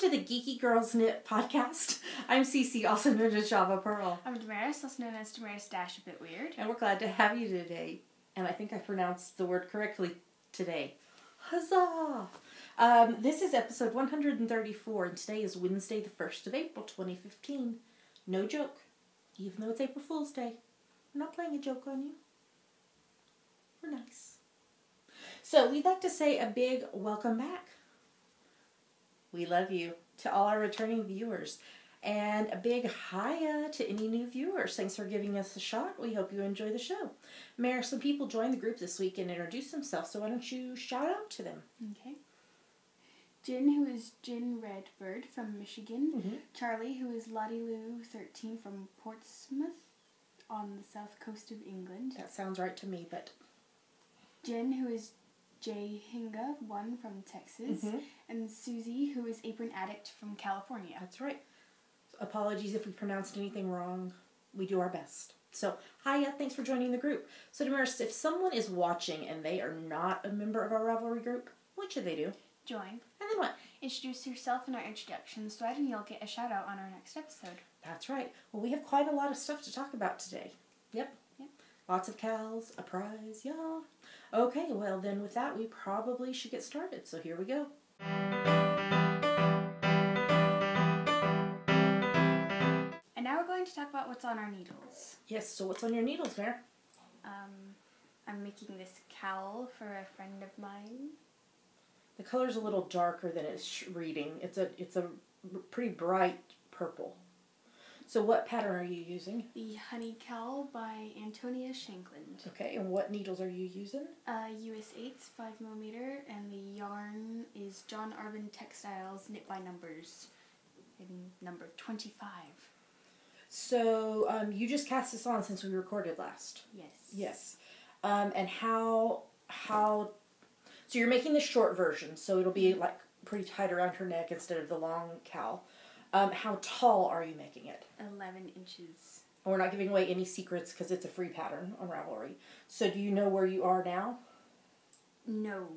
to the Geeky Girls Knit podcast. I'm Cece, also known as Java Pearl. I'm Damaris, also known as Damaris Dash, a bit weird. And we're glad to have you today. And I think I pronounced the word correctly today. Huzzah! This is episode 134, and today is Wednesday, the 1st of April, 2015. No joke. Even though it's April Fool's Day, we're not playing a joke on you. We're nice. So we'd like to say a big welcome back. We love you to all our returning viewers. And a big hiya to any new viewers. Thanks for giving us a shot. We hope you enjoy the show. Mayor, some people joined the group this week and introduced themselves, so why don't you shout out to them? Okay. Jen, who is Jen Redbird from Michigan. Mm-hmm. Charlie, who is Lottie Lou 13 from Portsmouth on the south coast of England. That sounds right to me, but... Jen, who is J Hinga 1 from Texas. Mm-hmm. And Susie, who is Apron Addict from California. That's right. Apologies if we pronounced anything wrong. We do our best. So, hiya, thanks for joining the group. So, Damaris, if someone is watching and they are not a member of our Ravelry group, what should they do? Join. And then what? Introduce yourself in our introduction thread and you'll get a shout out on our next episode. That's right. Well, we have quite a lot of stuff to talk about today. Yep. Lots of cows, a prize, yeah. Okay, well then with that, we probably should get started. So here we go. And now we're going to talk about what's on our needles. Yes, so what's on your needles, Mare? I'm making this cowl for a friend of mine. The color's a little darker than it's reading. It's a pretty bright purple. So what pattern are you using? The Honey Cowl by Antonia Shankland. Okay, and what needles are you using? US 8's 5mm, and the yarn is John Arvin Textiles Knit by Numbers in number 25. So you just cast this on since we recorded last. Yes. Yes. And how so you're making the short version, so it'll be like pretty tight around her neck instead of the long cowl. How tall are you making it? 11 inches. And we're not giving away any secrets because it's a free pattern on Ravelry. So do you know where you are now? No.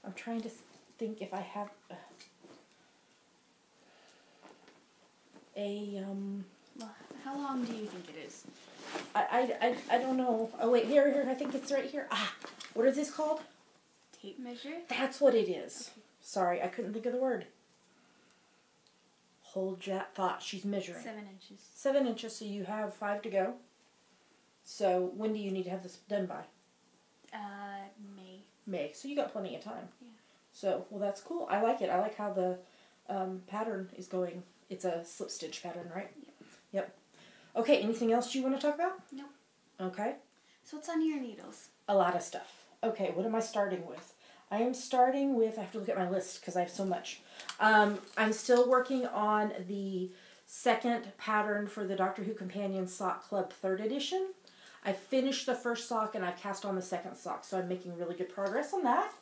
I'm trying to think if I have Well, how long do you think it is? I don't know. Oh wait, here, I think it's right here. What is this called? Tape measure? That's what it is. Okay. Sorry, I couldn't think of the word. Hold that thought. She's measuring. 7 inches. 7 inches, so you have 5 to go. So when do you need to have this done by? May. May. So you got plenty of time. Yeah. So, well, that's cool. I like it. I like how the pattern is going. It's a slip stitch pattern, right? Yep. Okay, anything else you want to talk about? Nope. Okay. So what's on your needles? A lot of stuff. Okay, what am I starting with? I am starting with, I have to look at my list because I have so much. I'm still working on the second pattern for the Doctor Who Companion Sock Club 3rd edition. I finished the first sock and I've cast on the second sock, so I'm making really good progress on that.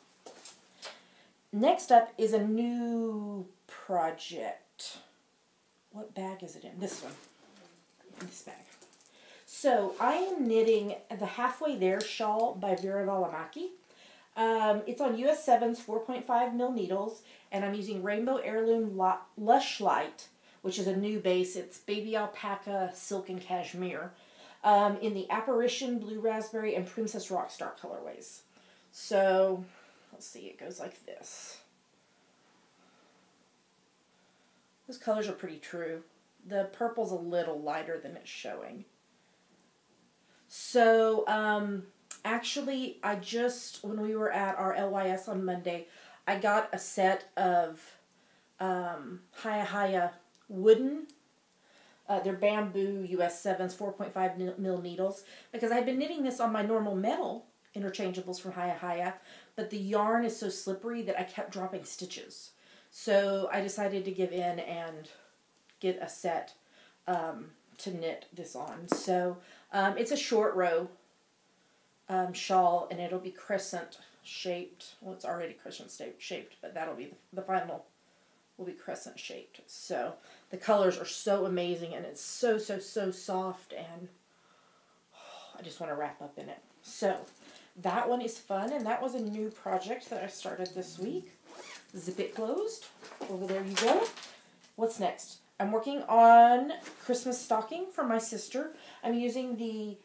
Next up is a new project. What bag is it in? This one. In this bag. So I am knitting the Halfway There shawl by Vera Valimaki. It's on US 7's 4.5 mil needles, and I'm using Rainbow Heirloom Lush Light, which is a new base. It's Baby Alpaca, Silk, and Cashmere, in the Apparition, Blue Raspberry, and Princess Rockstar colorways. So, let's see, it goes like this. Those colors are pretty true. The purple's a little lighter than it's showing. So, actually, I just, when we were at our LYS on Monday, I got a set of Hiya wooden, they're bamboo US 7's 4.5 mil needles, because I've been knitting this on my normal metal interchangeables from Hiya, but the yarn is so slippery that I kept dropping stitches. So I decided to give in and get a set to knit this on. So it's a short row shawl, and it'll be crescent shaped. Well, it's already crescent shaped, but that'll be the final will be crescent shaped. So the colors are so amazing, and it's so soft, and I just want to wrap up in it. So That one is fun, and that was a new project that I started this week. Zip it closed. Over there you go. What's next? I'm working on Christmas stocking for my sister. I'm using the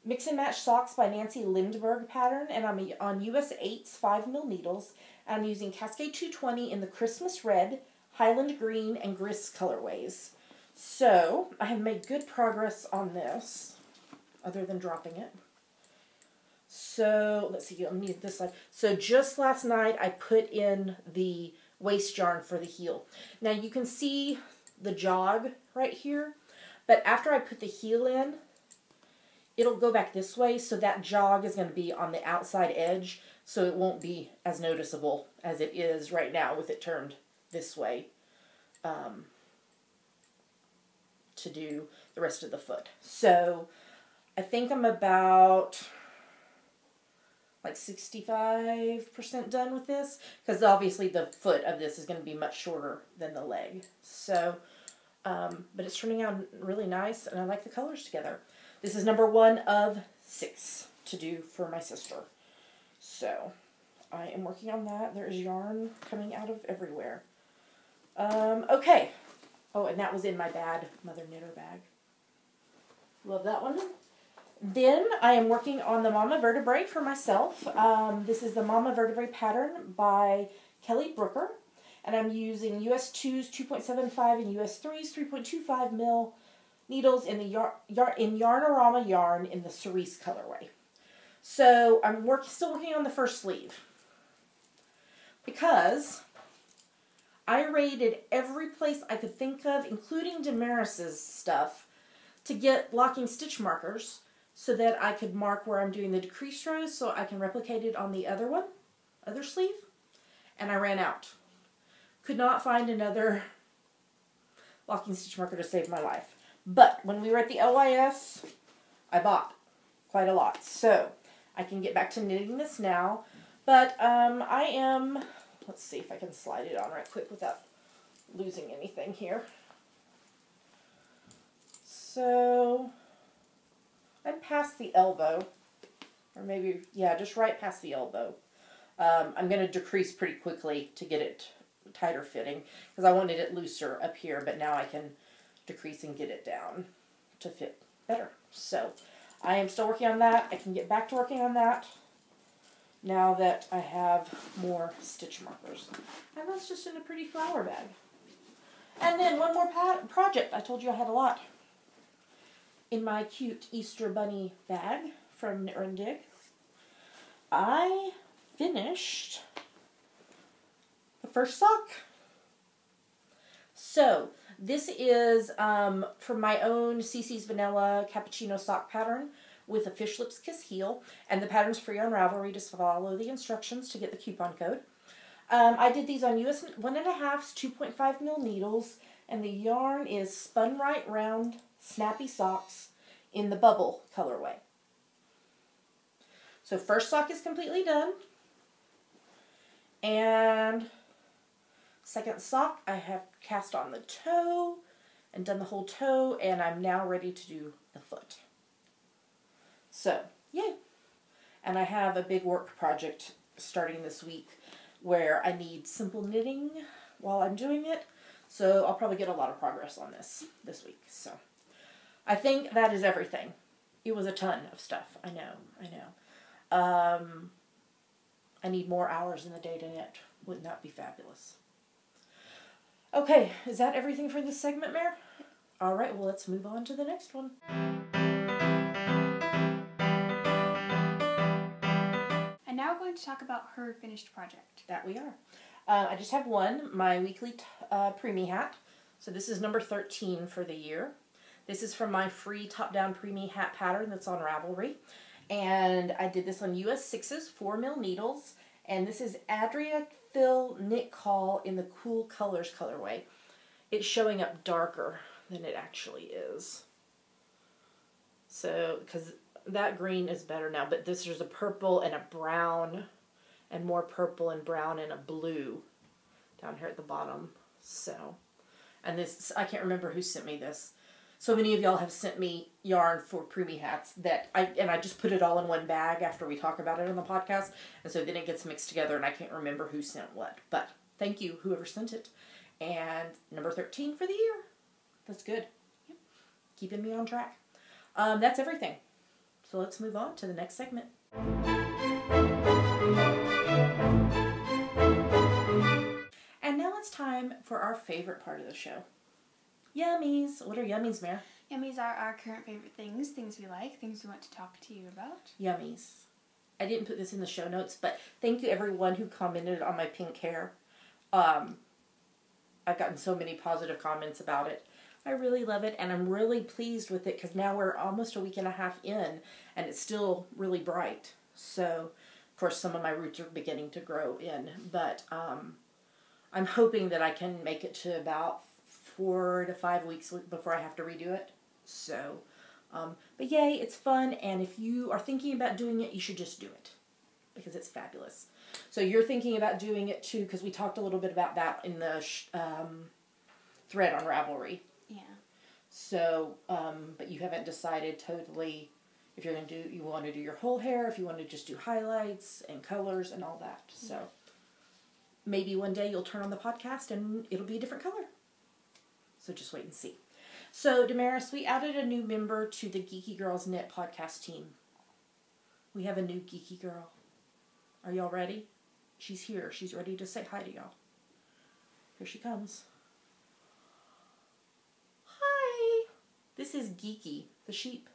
Mix and Match Socks by Nancy Lindberg pattern, and I'm on US 8's 5mm needles. I'm using Cascade 220 in the Christmas Red, Highland Green, and Grist colorways. So, I have made good progress on this, other than dropping it. So, let's see, I'll need this side. So, just last night, I put in the waist yarn for the heel. Now, you can see the jog right here, but after I put the heel in, it'll go back this way, so that jog is going to be on the outside edge, so it won't be as noticeable as it is right now with it turned this way to do the rest of the foot. So I think I'm about like 65% done with this, because obviously the foot of this is going to be much shorter than the leg. So, but it's turning out really nice, and I like the colors together. This is number 1 of 6 to do for my sister. So, I am working on that. There's yarn coming out of everywhere. Okay. Oh, and that was in my bad Mother Knitter bag. Love that one. Then I am working on the Mama Vertebrae for myself. This is the Mama Vertebrae pattern by Kelly Brooker. And I'm using US 2's 2.75 and US 3's 3.25 mil needles in the Yarnorama yarn in the cerise colorway. So I'm still working on the first sleeve, because I raided every place I could think of, including Damaris's stuff, to get locking stitch markers so that I could mark where I'm doing the decreased rows so I can replicate it on the other sleeve. And I ran out. Could not find another locking stitch marker to save my life. But when we were at the LYS, I bought quite a lot. So I can get back to knitting this now. But let's see if I can slide it on right quick without losing anything here. So I'm past the elbow, or maybe, yeah, just right past the elbow. I'm going to decrease pretty quickly to get it tighter fitting, because I wanted it looser up here, but now I can decrease and get it down to fit better. So I am still working on that. I can get back to working on that now that I have more stitch markers. And that's just in a pretty flower bag. And then one more project. I told you I had a lot. In my cute Easter bunny bag from Knit Run Dig, I finished the first sock. So this is from my own CC's Vanilla Cappuccino sock pattern with a Fish Lips Kiss heel, and the pattern's free on Ravelry. Just follow the instructions to get the coupon code. I did these on US 1.5's 2.5 mil needles, and the yarn is Spun Right Round Snappy Socks in the Bubble colorway. So first sock is completely done, and second sock I have cast on the toe and done the whole toe, and I'm now ready to do the foot. So, yay! And I have a big work project starting this week where I need simple knitting while I'm doing it. So I'll probably get a lot of progress on this week. So I think that is everything. It was a ton of stuff. I know. I need more hours in the day to knit. Wouldn't that be fabulous? Okay, is that everything for this segment, Mare? All right, well, let's move on to the next one. And now we're going to talk about her finished project. That we are. I just have one, my weekly preemie hat. So this is number 13 for the year. This is from my free top-down preemie hat pattern that's on Ravelry. And I did this on US 6's 4 mil needles. And this is Adria Phil Knit Call in the Cool Colors colorway. It's showing up darker than it actually is. So, because that green is better now, but there's a purple and a brown, and more purple and brown and a blue down here at the bottom. So, and this, I can't remember who sent me this. So many of y'all have sent me yarn for preemie hats that I just put it all in one bag after we talk about it on the podcast. And so then it gets mixed together and I can't remember who sent what. But thank you, whoever sent it. And number 13 for the year. That's good. Yep. Keeping me on track. That's everything. So let's move on to the next segment. And now it's time for our favorite part of the show. Yummies. What are yummies, Mare? Yummies are our current favorite things we like, things we want to talk to you about. Yummies. I didn't put this in the show notes, but thank you everyone who commented on my pink hair. I've gotten so many positive comments about it. I really love it, and I'm really pleased with it because now we're almost a week and a half in, and it's still really bright. So, of course, some of my roots are beginning to grow in, but I'm hoping that I can make it to about 4 to 5 weeks before I have to redo it. So, but yay, it's fun, and if you are thinking about doing it, you should just do it because it's fabulous. So you're thinking about doing it too, because we talked a little bit about that in the thread on Ravelry. Yeah. So, but you haven't decided totally if you're going to do, you want to do your whole hair, if you want to just do highlights and colors and all that. So maybe one day you'll turn on the podcast and it'll be a different color. So just wait and see. So, Damaris, we added a new member to the Geeky Girls Knit podcast team. We have a new Geeky Girl. Are y'all ready? She's here. She's ready to say hi to y'all. Here she comes. Hi! This is Geeky, the sheep.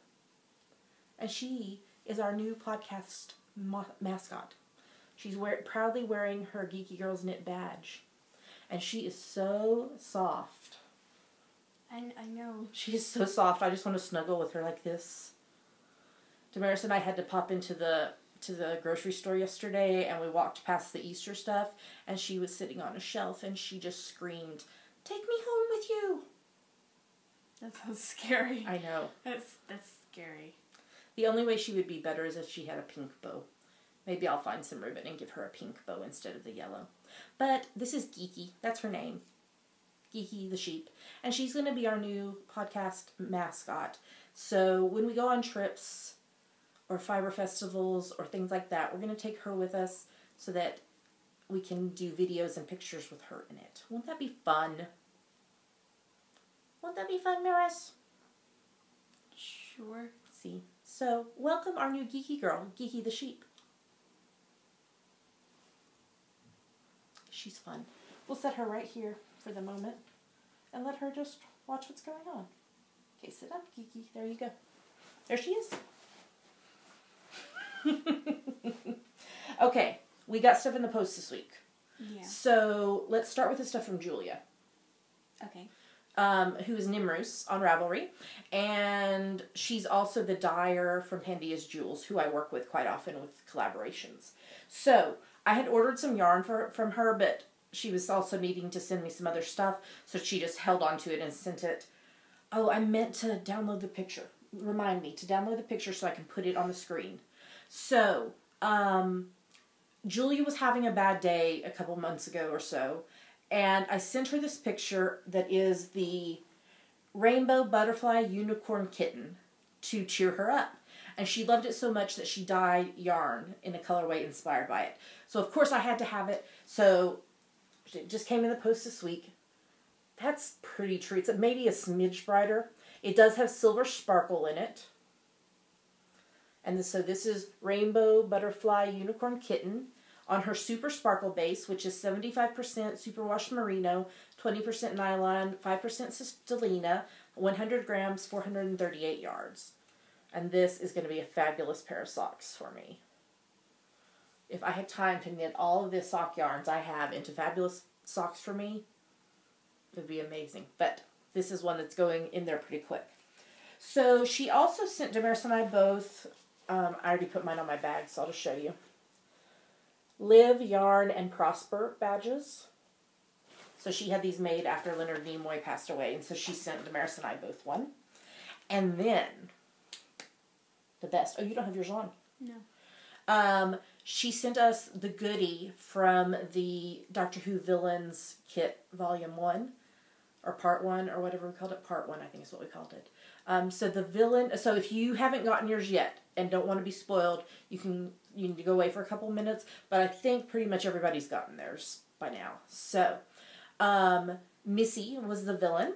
And she is our new podcast mascot. She's proudly wearing her Geeky Girls Knit badge. And she is so soft. I know. She is so soft. I just want to snuggle with her like this. Damaris and I had to pop into the grocery store yesterday, and we walked past the Easter stuff, and she was sitting on a shelf, and she just screamed, "Take me home with you!" That sounds scary. I know. That's scary. The only way she would be better is if she had a pink bow. Maybe I'll find some ribbon and give her a pink bow instead of the yellow. But this is Geeky. That's her name. Geeky the sheep. And she's going to be our new podcast mascot. So when we go on trips or fiber festivals or things like that, we're going to take her with us so that we can do videos and pictures with her in it. Won't that be fun? Won't that be fun, Maris? Sure. See. So, welcome our new Geeky girl, Geeky the sheep. She's fun. We'll set her right here for the moment and let her just watch what's going on. Okay, sit up, Geeky. There you go. There she is. Okay, we got stuff in the post this week. Yeah. So, let's start with the stuff from Julia. Okay. Who is Nimrus on Ravelry, and she's also the dyer from Pandia's Jewels, who I work with quite often with collaborations. So, I had ordered some yarn from her, but she was also needing to send me some other stuff, so she just held on to it and sent it. Oh, I meant to download the picture. Remind me to download the picture so I can put it on the screen. So, Julia was having a bad day a couple months ago or so, and I sent her this picture that is the rainbow butterfly unicorn kitten to cheer her up. And she loved it so much that she dyed yarn in a colorway inspired by it. So, of course, I had to have it. So, it just came in the post this week. That's pretty true. It's maybe a smidge brighter. It does have silver sparkle in it. And so this is Rainbow Butterfly Unicorn Kitten on her Super Sparkle base, which is 75% superwash merino, 20% nylon, 5% stellina, 100 grams, 438 yards. And this is going to be a fabulous pair of socks for me. If I had time to knit all of the sock yarns I have into fabulous socks for me, it would be amazing. But this is one that's going in there pretty quick. So she also sent Damaris and I both, I already put mine on my bag, so I'll just show you. Live, Yarn, and Prosper badges. So she had these made after Leonard Nimoy passed away, and so she sent Damaris and I both one. And then, the best. Oh, you don't have yours on? No. She sent us the goodie from the Doctor Who Villains kit, Volume 1. or part 1, or whatever we called it. Part 1, I think is what we called it. So the villain, so if you haven't gotten yours yet and don't want to be spoiled, you need to go away for a couple minutes, but I think pretty much everybody's gotten theirs by now. So, Missy was the villain,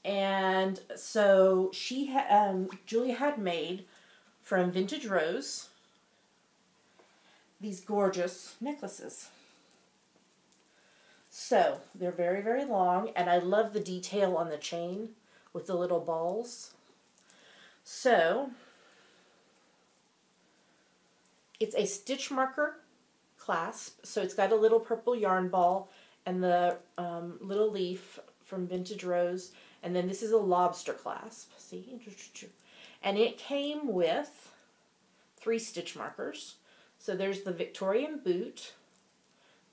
and so Julia had made from Vintage Rose these gorgeous necklaces. So, they're very, very long, and I love the detail on the chain with the little balls. So, it's a stitch marker clasp, so it's got a little purple yarn ball and the little leaf from Vintage Rose, and then this is a lobster clasp, see? And it came with 3 stitch markers. So there's the Victorian boot,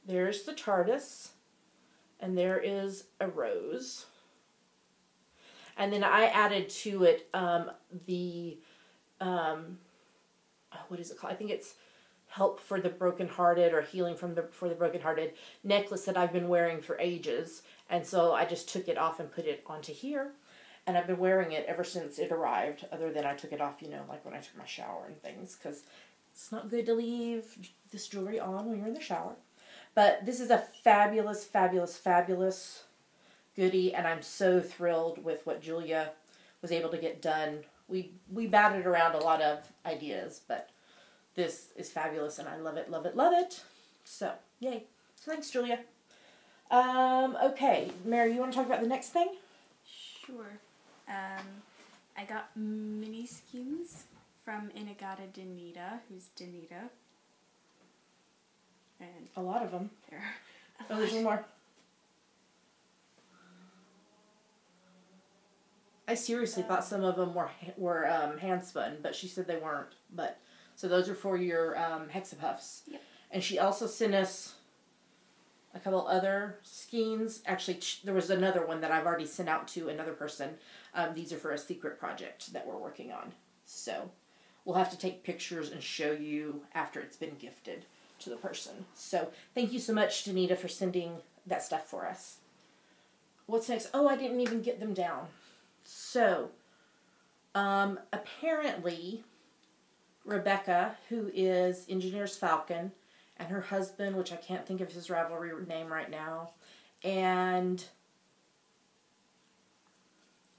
there's the TARDIS, and there is a rose. And then I added to it what is it called? I think it's Help for the Brokenhearted, or Healing for the Brokenhearted necklace that I've been wearing for ages. And so I just took it off and put it onto here. And I've been wearing it ever since it arrived, other than I took it off, like when I took my shower and things, because it's not good to leave this jewelry on when you're in the shower. But this is a fabulous, fabulous, fabulous goodie, and I'm so thrilled with what Julia was able to get done. We batted around a lot of ideas, but this is fabulous, and I love it, love it, love it. So, yay. So thanks, Julia. Okay, Mary, you want to talk about the next thing? Sure. I got mini skins from Inagata Danita, who's Danita. And a lot of them. There. Oh, there's one more. I seriously thought some of them were hand spun, but she said they weren't. But so those are for your hexapuffs. Yep. And she also sent us a couple other skeins. Actually, there was another one that I've already sent out to another person. These are for a secret project that we're working on. So we'll have to take pictures and show you after it's been gifted to the person. So thank you so much, Danita, for sending that stuff for us. What's next? Oh, I didn't even get them down. So, apparently, Rebecca, who is Engineer's Falcon, and her husband, which I can't think of his Ravelry name right now, and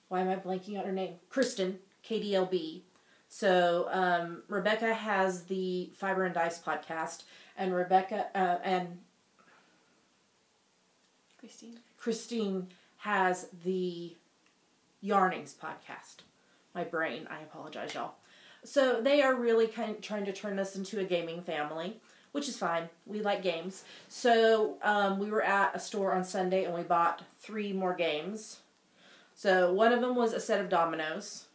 why am I blanking on her name? Kristen, KDLB. So, Rebecca has the Fiber and Dice podcast, and Rebecca, and Christine has the Yarnings podcast. My brain, I apologize, y'all. So they are really kind of trying to turn us into a gaming family, which is fine. We like games. So we were at a store on Sunday and we bought 3 more games. So one of them was a set of dominoes,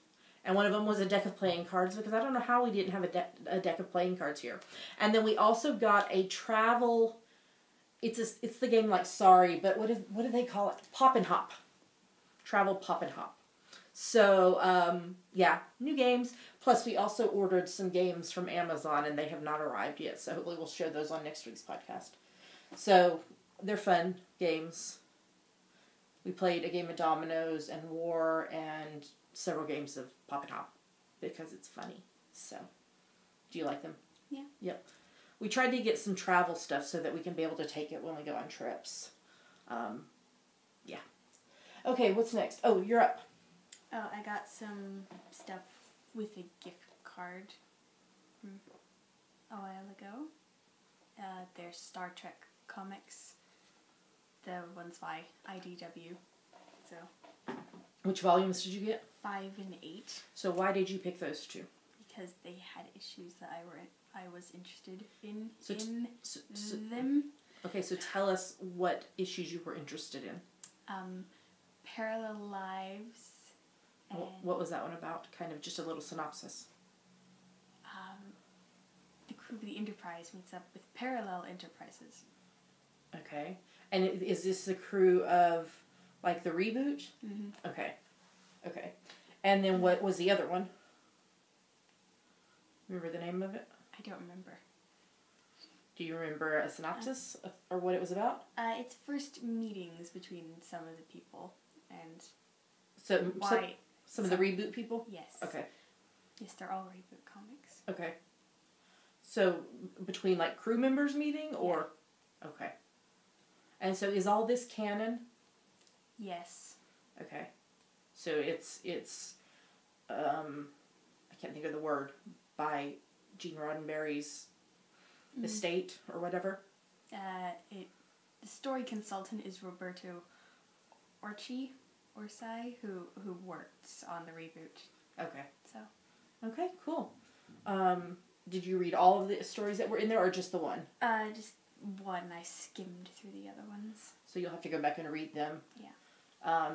and one of them was a deck of playing cards, because I don't know how we didn't have a deck of playing cards here. And then we also got a travel. It's the game like Sorry, but what do they call it? Pop and Hop. Travel Pop and Hop. So, yeah, new games. Plus, we also ordered some games from Amazon, and they have not arrived yet. So, hopefully we'll share those on next week's podcast. So, they're fun games. We played a game of dominoes and war and several games of Pop and Hop because it's funny. So, do you like them? Yeah. Yep. We tried to get some travel stuff so that we can be able to take it when we go on trips. Yeah. Okay, what's next? Oh, you're up. Oh, I got some stuff with a gift card from a while ago. They're Star Trek comics. The ones by IDW. So. Which volumes did you get? 5 and 8. So why did you pick those 2? Because they had issues that I was interested in so them. Okay, so tell us what issues you were interested in. Parallel Lives. And what was that one about? Kind of just a little synopsis. The crew of the Enterprise meets up with parallel enterprises. Okay. And is this the crew of, like, the reboot? Mm-hmm. Okay. Okay. And then what was the other one? Remember the name of it? I don't remember. Do you remember a synopsis or what it was about? It's first meetings between some of the people. and So why. Some of the reboot people? Yes. Okay. Yes, they're all reboot comics. Okay. So between like crew members meeting or? Yeah. Okay. And so is all this canon? Yes. Okay. So it's I can't think of the word, by Gene Roddenberry's estate or whatever. The story consultant is Roberto Orci, who works on the reboot. Okay. So. Okay, cool. Did you read all of the stories that were in there, or just the one? Just one. I skimmed through the other ones. So you'll have to go back and read them. Yeah.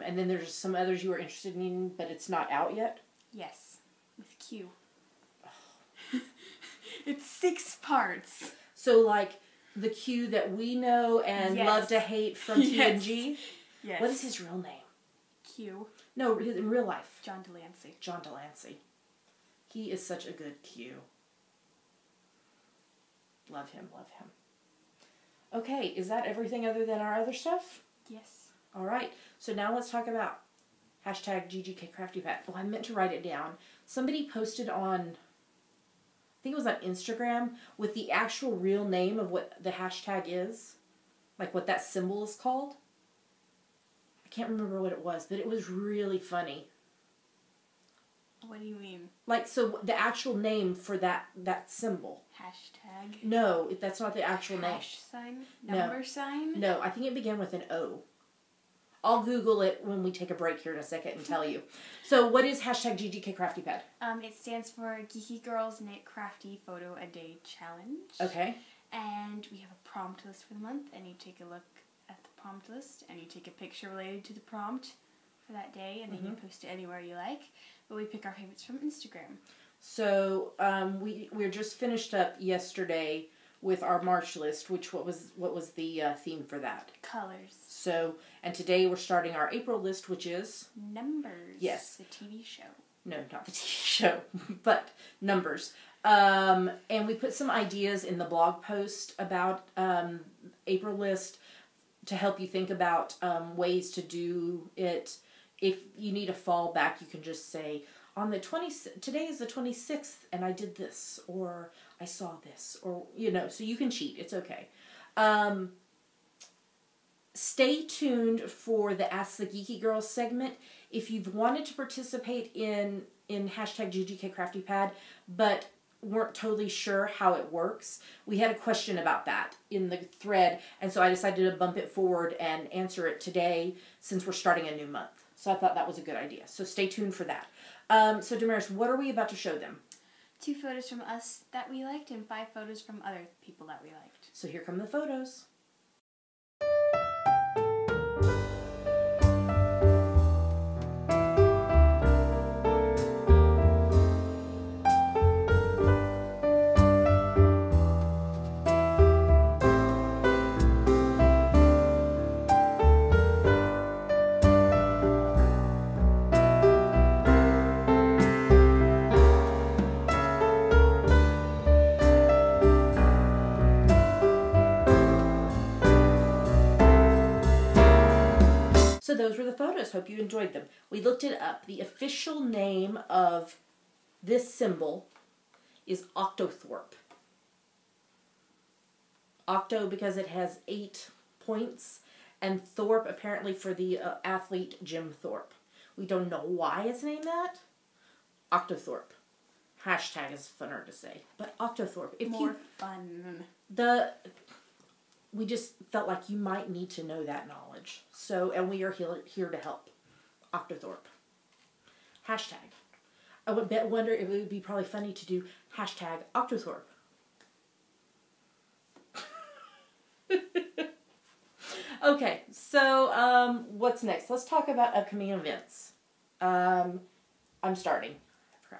And then there's some others you were interested in, but it's not out yet? Yes. With Q. It's 6 parts. So, like, the Q that we know and love to hate from TNG? Yes. What is his real name? Q. No, in real life. John Delancey. John Delancey. He is such a good Q. Love him, love him. Okay, is that everything other than our other stuff? Yes. All right, so now let's talk about hashtag GGKCraftyPad. Oh, I meant to write it down. Somebody posted on, I think it was on Instagram, with the actual real name of what the hashtag is. Like what that symbol is called. I can't remember what it was, but it was really funny. What do you mean? Like, so the actual name for that symbol. Hashtag? No, that's not the actual name. Hash sign? Number sign? No, I think it began with an O. I'll Google it when we take a break here in a second and tell you. So what is hashtag GGKCraftyPad? It stands for Geeky Girls Knit Crafty Photo a Day Challenge. Okay. And we have a prompt list for the month, and you take a look at the prompt list, and you take a picture related to the prompt for that day, and then you post it anywhere you like. But we pick our favorites from Instagram. So we're just finished up yesterday with our March list, which what was the theme for that? Colors. So, and today we're starting our April list, which is Numbers. Yes. The TV show. No, not the TV show, but numbers. And we put some ideas in the blog post about April list to help you think about ways to do it. If you need a fallback, you can just say, today is the 26th, and I did this, or I saw this, or, so you can cheat. It's okay. Stay tuned for the Ask the Geeky Girls segment. If you've wanted to participate in hashtag GGKCraftyPad, but weren't totally sure how it works, we had a question about that in the thread, and so I decided to bump it forward and answer it today since we're starting a new month. So I thought that was a good idea. So stay tuned for that. So Damaris, what are we about to show them? 2 photos from us that we liked and 5 photos from other people that we liked. So here come the photos. So those were the photos. Hope you enjoyed them. We looked it up. The official name of this symbol is Octothorpe. Octo because it has 8 points, and Thorpe apparently for the athlete Jim Thorpe. We don't know why it's named that. Octothorpe. Hashtag is funner to say, but Octothorpe. More fun. We just felt like you might need to know that knowledge. So, and we are here to help. Octothorpe. Hashtag. I would wonder if it would be probably funny to do hashtag Octothorpe. Okay, so what's next? Let's talk about upcoming events. I'm starting.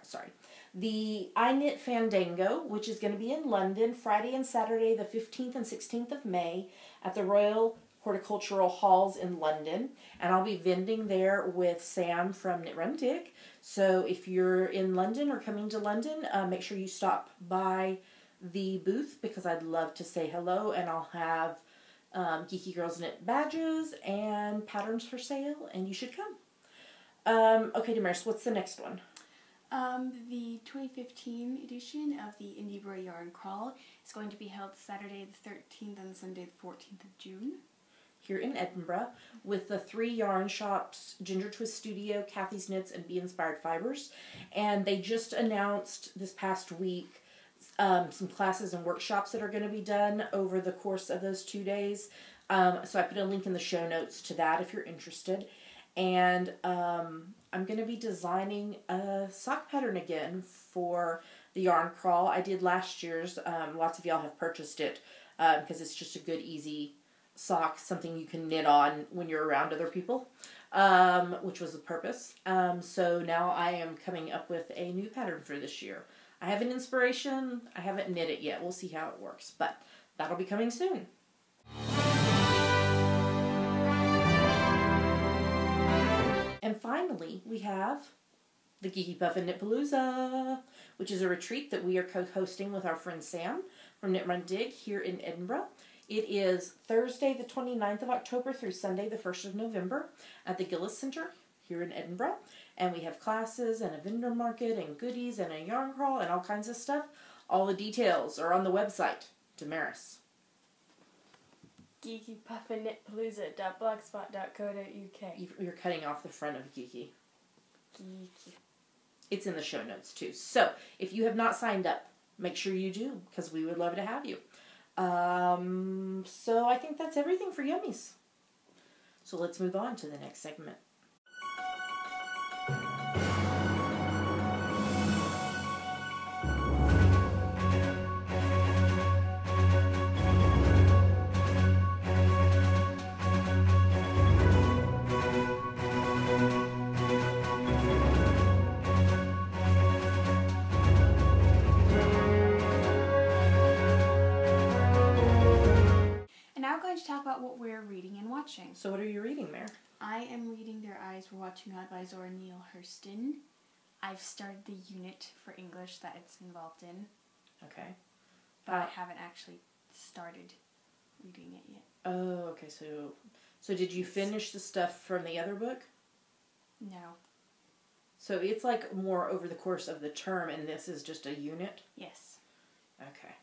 Sorry. The I Knit Fandango, which is going to be in London Friday and Saturday, the 15th and 16th of May at the Royal Horticultural Halls in London. And I'll be vending there with Sam from Knit Run Dig. So if you're in London or coming to London, make sure you stop by the booth because I'd love to say hello, and I'll have Geeky Girls Knit badges and patterns for sale, and you should come. Okay, Damaris, what's the next one? The 2015 edition of the Indiebro Yarn Crawl is going to be held Saturday the 13th and Sunday the 14th of June. Here in Edinburgh, with the 3 yarn shops, Ginger Twist Studio, Kathy's Knits, and Bee Inspired Fibers. And they just announced this past week some classes and workshops that are going to be done over the course of those 2 days. So I put a link in the show notes to that if you're interested. And I'm going to be designing a sock pattern again for the yarn crawl. I did last year's. Lots of y'all have purchased it because it's just a good, easy sock, something you can knit on when you're around other people, which was the purpose. So now I am coming up with a new pattern for this year. I have an inspiration. I haven't knit it yet. We'll see how it works, but that'll be coming soon. And finally, we have the Geeky Puff and Knit Palooza, which is a retreat that we are co-hosting with our friend Sam from Knit Run Dig here in Edinburgh. It is Thursday the 29th of October through Sunday the 1st of November at the Gillis Center here in Edinburgh. And we have classes and a vendor market and goodies and a yarn crawl and all kinds of stuff. All the details are on the website. Damaris. geekypuffinknitpalooza.blogspot.co.uk. You're cutting off the front of Geeky. Geeky. It's in the show notes too. So if you have not signed up, make sure you do because we would love to have you. So I think that's everything for Yummies. So let's move on to the next segment. To talk about what we're reading and watching. So what are you reading there? I am reading Their Eyes Were Watching Not by Zora Neale Hurston. I've started the unit for English that it's involved in. Okay. But I haven't actually started reading it yet. Oh, okay. So did you finish the stuff from the other book? No. So it's like more over the course of the term, and this is just a unit? Yes. Okay.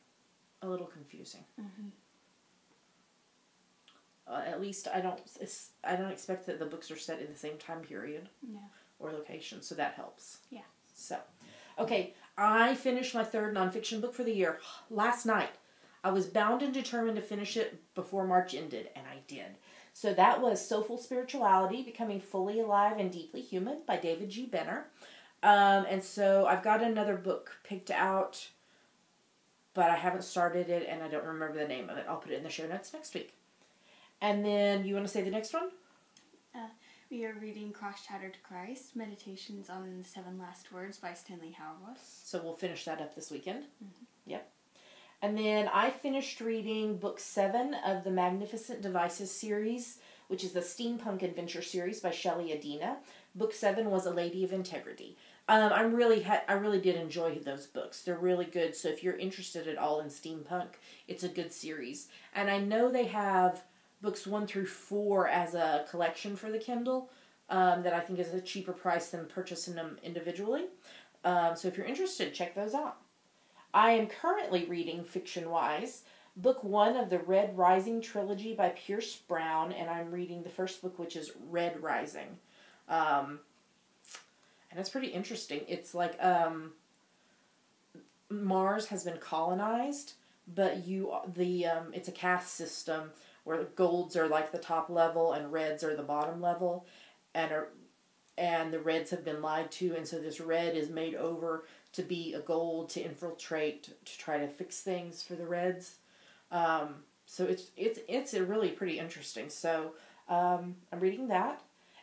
A little confusing. Mm-hmm. At least I don't expect that the books are set in the same time period. No. Or location, so that helps. Yeah. So, okay, I finished my 3rd nonfiction book for the year last night. I was bound and determined to finish it before March ended, and I did. So that was Soulful Spirituality, Becoming Fully Alive and Deeply Human by David G. Benner. And so I've got another book picked out, but I haven't started it, and I don't remember the name of it. I'll put it in the show notes next week. And then, you want to say the next one? We are reading Cross Chatter to Christ, Meditations on the 7 Last Words by Stanley Hauerwas. So we'll finish that up this weekend. Mm-hmm. Yep. And then I finished reading book 7 of the Magnificent Devices series, which is the Steampunk Adventure series by Shelley Adina. Book 7 was A Lady of Integrity. I really did enjoy those books. They're really good. So if you're interested at all in steampunk, it's a good series. And I know they have books 1 through 4 as a collection for the Kindle that I think is a cheaper price than purchasing them individually. So if you're interested, check those out. I am currently reading, fiction-wise, book 1 of the Red Rising trilogy by Pierce Brown, and I'm reading the first book, which is Red Rising. And it's pretty interesting. It's like Mars has been colonized, but it's a caste system where golds are like the top level and reds are the bottom level, and the reds have been lied to, and so this red is made over to be a gold to infiltrate to try to fix things for the reds. So it's a really pretty interesting. So I'm reading that,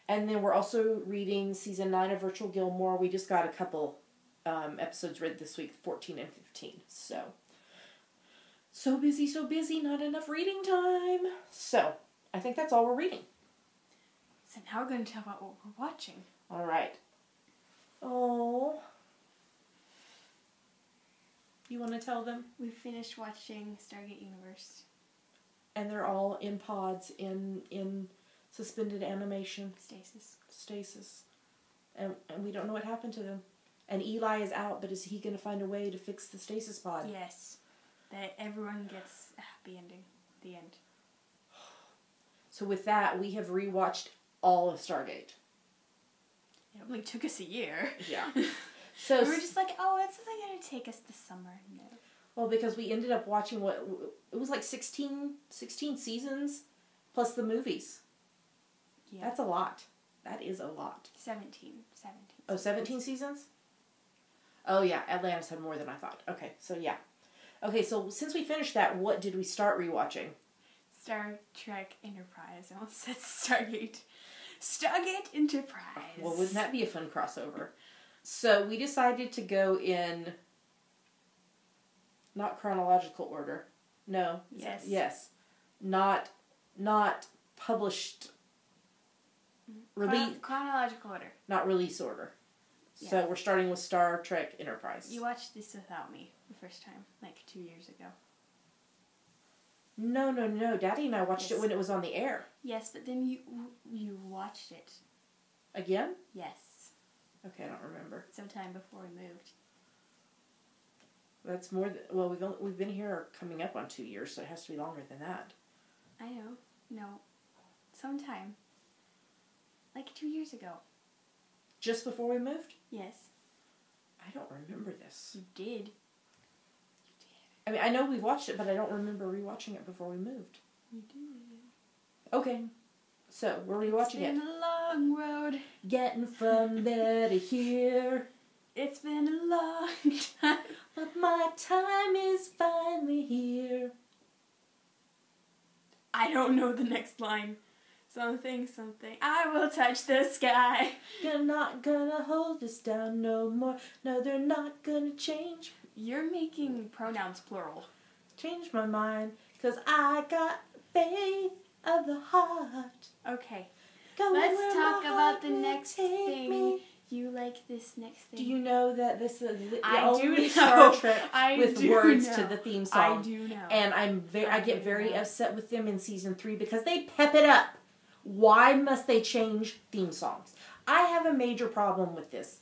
and then we're also reading season 9 of Virtual Gilmore. We just got a couple episodes read this week, 14 and 15. So busy, not enough reading time. So, I think that's all we're reading. So now we're going to talk about what we're watching. All right. Oh. You want to tell them? We finished watching Stargate Universe. And they're all in pods, in suspended animation. Stasis. And we don't know what happened to them. And Eli is out, but is he going to find a way to fix the stasis pod? Yes. That everyone gets a happy ending. The end. So with that, we have rewatched all of Stargate. It only took us a year. Yeah. So we were just like, oh, it's only going to take us this summer. No. Well, because we ended up watching it was like 16 seasons plus the movies. Yeah. That's a lot. That is a lot. 17. Oh, 17 seasons? Oh, yeah. Atlantis had more than I thought. Okay, so yeah. Okay, so since we finished that, what did we start rewatching? Star Trek Enterprise. I almost said Stargate. Stargate Enterprise. Well, wouldn't that be a fun crossover? So we decided to go in not chronological order. No. Yes. Yes. Not published. Chronological order. Not release order. Yeah. So we're starting with Star Trek Enterprise. You watched this without me the first time, like 2 years ago. No. Daddy and I watched it when it was on the air. Yes, but then you watched it. Again? Yes. Okay, I don't remember. Sometime before we moved. That's more we've been here coming up on 2 years, so it has to be longer than that. I know. No. Sometime. Like 2 years ago. Just before we moved? Yes. I don't remember this. You did. I mean, I know we watched it, but I don't remember rewatching it before we moved. You did. Okay. So, we're rewatching it. It's been a long road. Getting from there to here. It's been a long time. But my time is finally here. I don't know the next line. Something. I will touch the sky. You're not gonna hold us down no more. No, they're not gonna change. You're making pronouns plural. Change my mind, 'cause I got faith of the heart. Okay. Let's talk about the next thing. Me. You like this next thing? Do you know that this is the I only do Star know. Trek I with do words know. to the theme song? I do know. And I get very upset with them in season 3 because they pep it up. Why must they change theme songs? I have a major problem with this.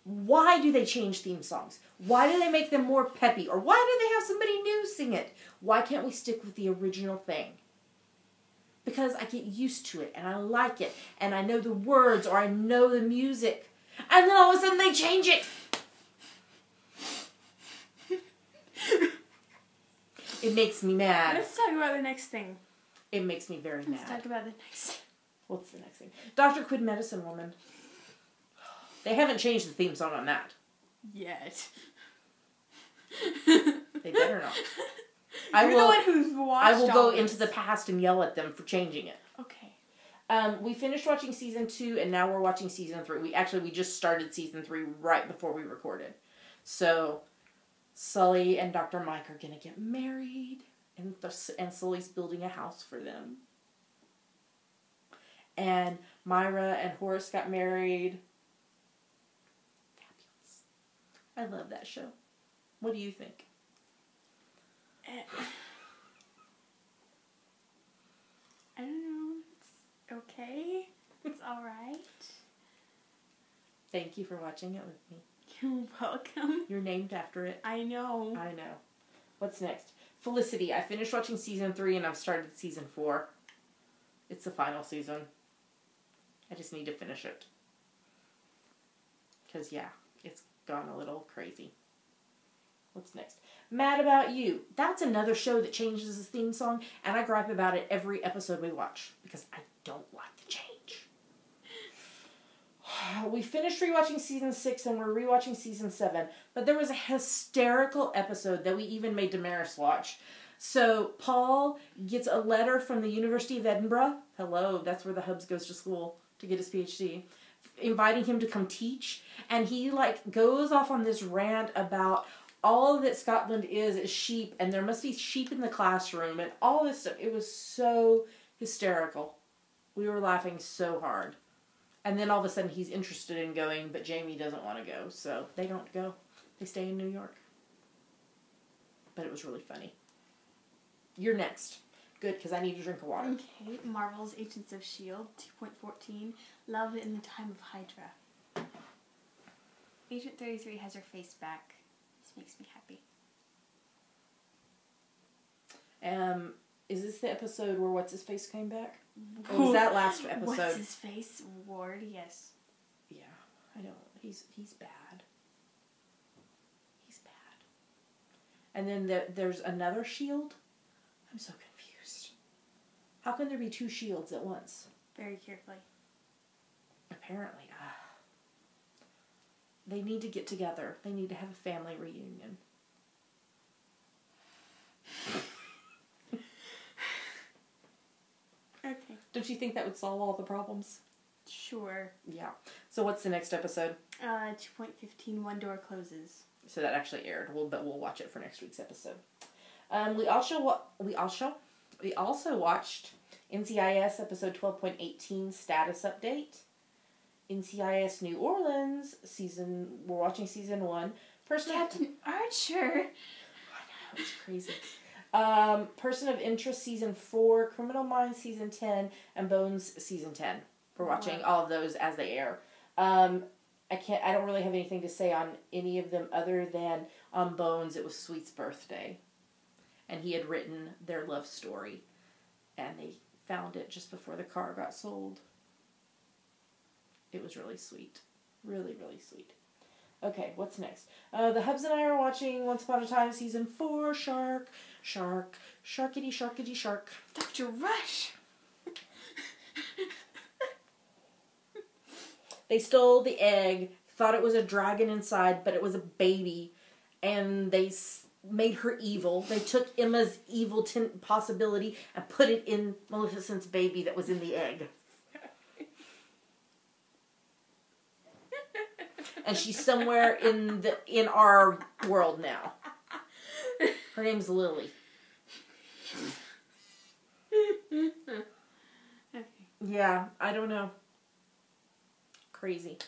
Why do they change theme songs? Why do they make them more peppy? Or why do they have somebody new sing it? Why can't we stick with the original thing? Because I get used to it, and I like it, and I know the words, or I know the music, and then all of a sudden they change it! It makes me mad. Let's talk about the next thing. It makes me very mad. Let's talk about the next. What's the next thing? Dr. Quinn Medicine Woman. They haven't changed the theme song on that. Yet. They better not. You're the one who's watched I will go this. into the past and yell at them for changing it. Okay. We finished watching season 2, and now we're watching season 3. We just started season 3 right before we recorded. So, Sully and Dr. Mike are gonna get married, and Sully's building a house for them. And Myra and Horace got married. Fabulous. I love that show. What do you think? I don't know. It's okay. It's alright. Thank you for watching it with me. You're welcome. You're named after it. I know. I know. What's next? Felicity. I finished watching season 3 and I've started season 4. It's the final season. I just need to finish it. Because, yeah, it's gone a little crazy. What's next? Mad About You. That's another show that changes its theme song, and I gripe about it every episode we watch, because I don't like the change. We finished rewatching season 6, and we're rewatching season 7, but there was a hysterical episode that we even made Damaris watch. So, Paul gets a letter from the University of Edinburgh. Hello, that's where the Hubs goes to school to get his PhD. Inviting him to come teach, and he, goes off on this rant about all that Scotland is sheep, and there must be sheep in the classroom, and all this stuff. It was so hysterical. We were laughing so hard. And then all of a sudden he's interested in going, but Jamie doesn't want to go, so they don't go. They stay in New York. But it was really funny. You're next. Good, because I need a drink of water. Okay, Marvel's Agents of S.H.I.E.L.D. 2.14, Love in the Time of Hydra. Agent 33 has her face back. This makes me happy. Is this the episode where What's-His-Face came back? Or was that last episode? What's-His-Face? Ward, yes. Yeah, I don't. He's bad. He's bad. And then there's another shield? I'm so confused. How can there be two shields at once? Very carefully. Apparently. They need to get together. They need to have a family reunion. Okay. Don't you think that would solve all the problems? Sure. Yeah. So what's the next episode? 2.15, One Door Closes. So that actually aired, but we'll watch it for next week's episode. We also watched NCIS episode 12.18 status update. NCIS New Orleans we're watching season 1. Captain Archer. I know, it's crazy. Person of Interest season 4, Criminal Minds season 10, and Bones season 10. We're watching all of those as they air. I don't really have anything to say on any of them other than on Bones it was Sweet's birthday. And he had written their love story. And they found it just before the car got sold. It was really sweet. Really, really sweet. Okay, what's next? The Hubs and I are watching Once Upon a Time season 4, Sharkity, Sharkity, Shark. Dr. Rush! They stole the egg, thought it was a dragon inside, but it was a baby, and they made her evil. They took Emma's evil possibility and put it in Maleficent's baby that was in the egg. And she's somewhere in our world now. Her name's Lily. Yeah, I don't know. Crazy.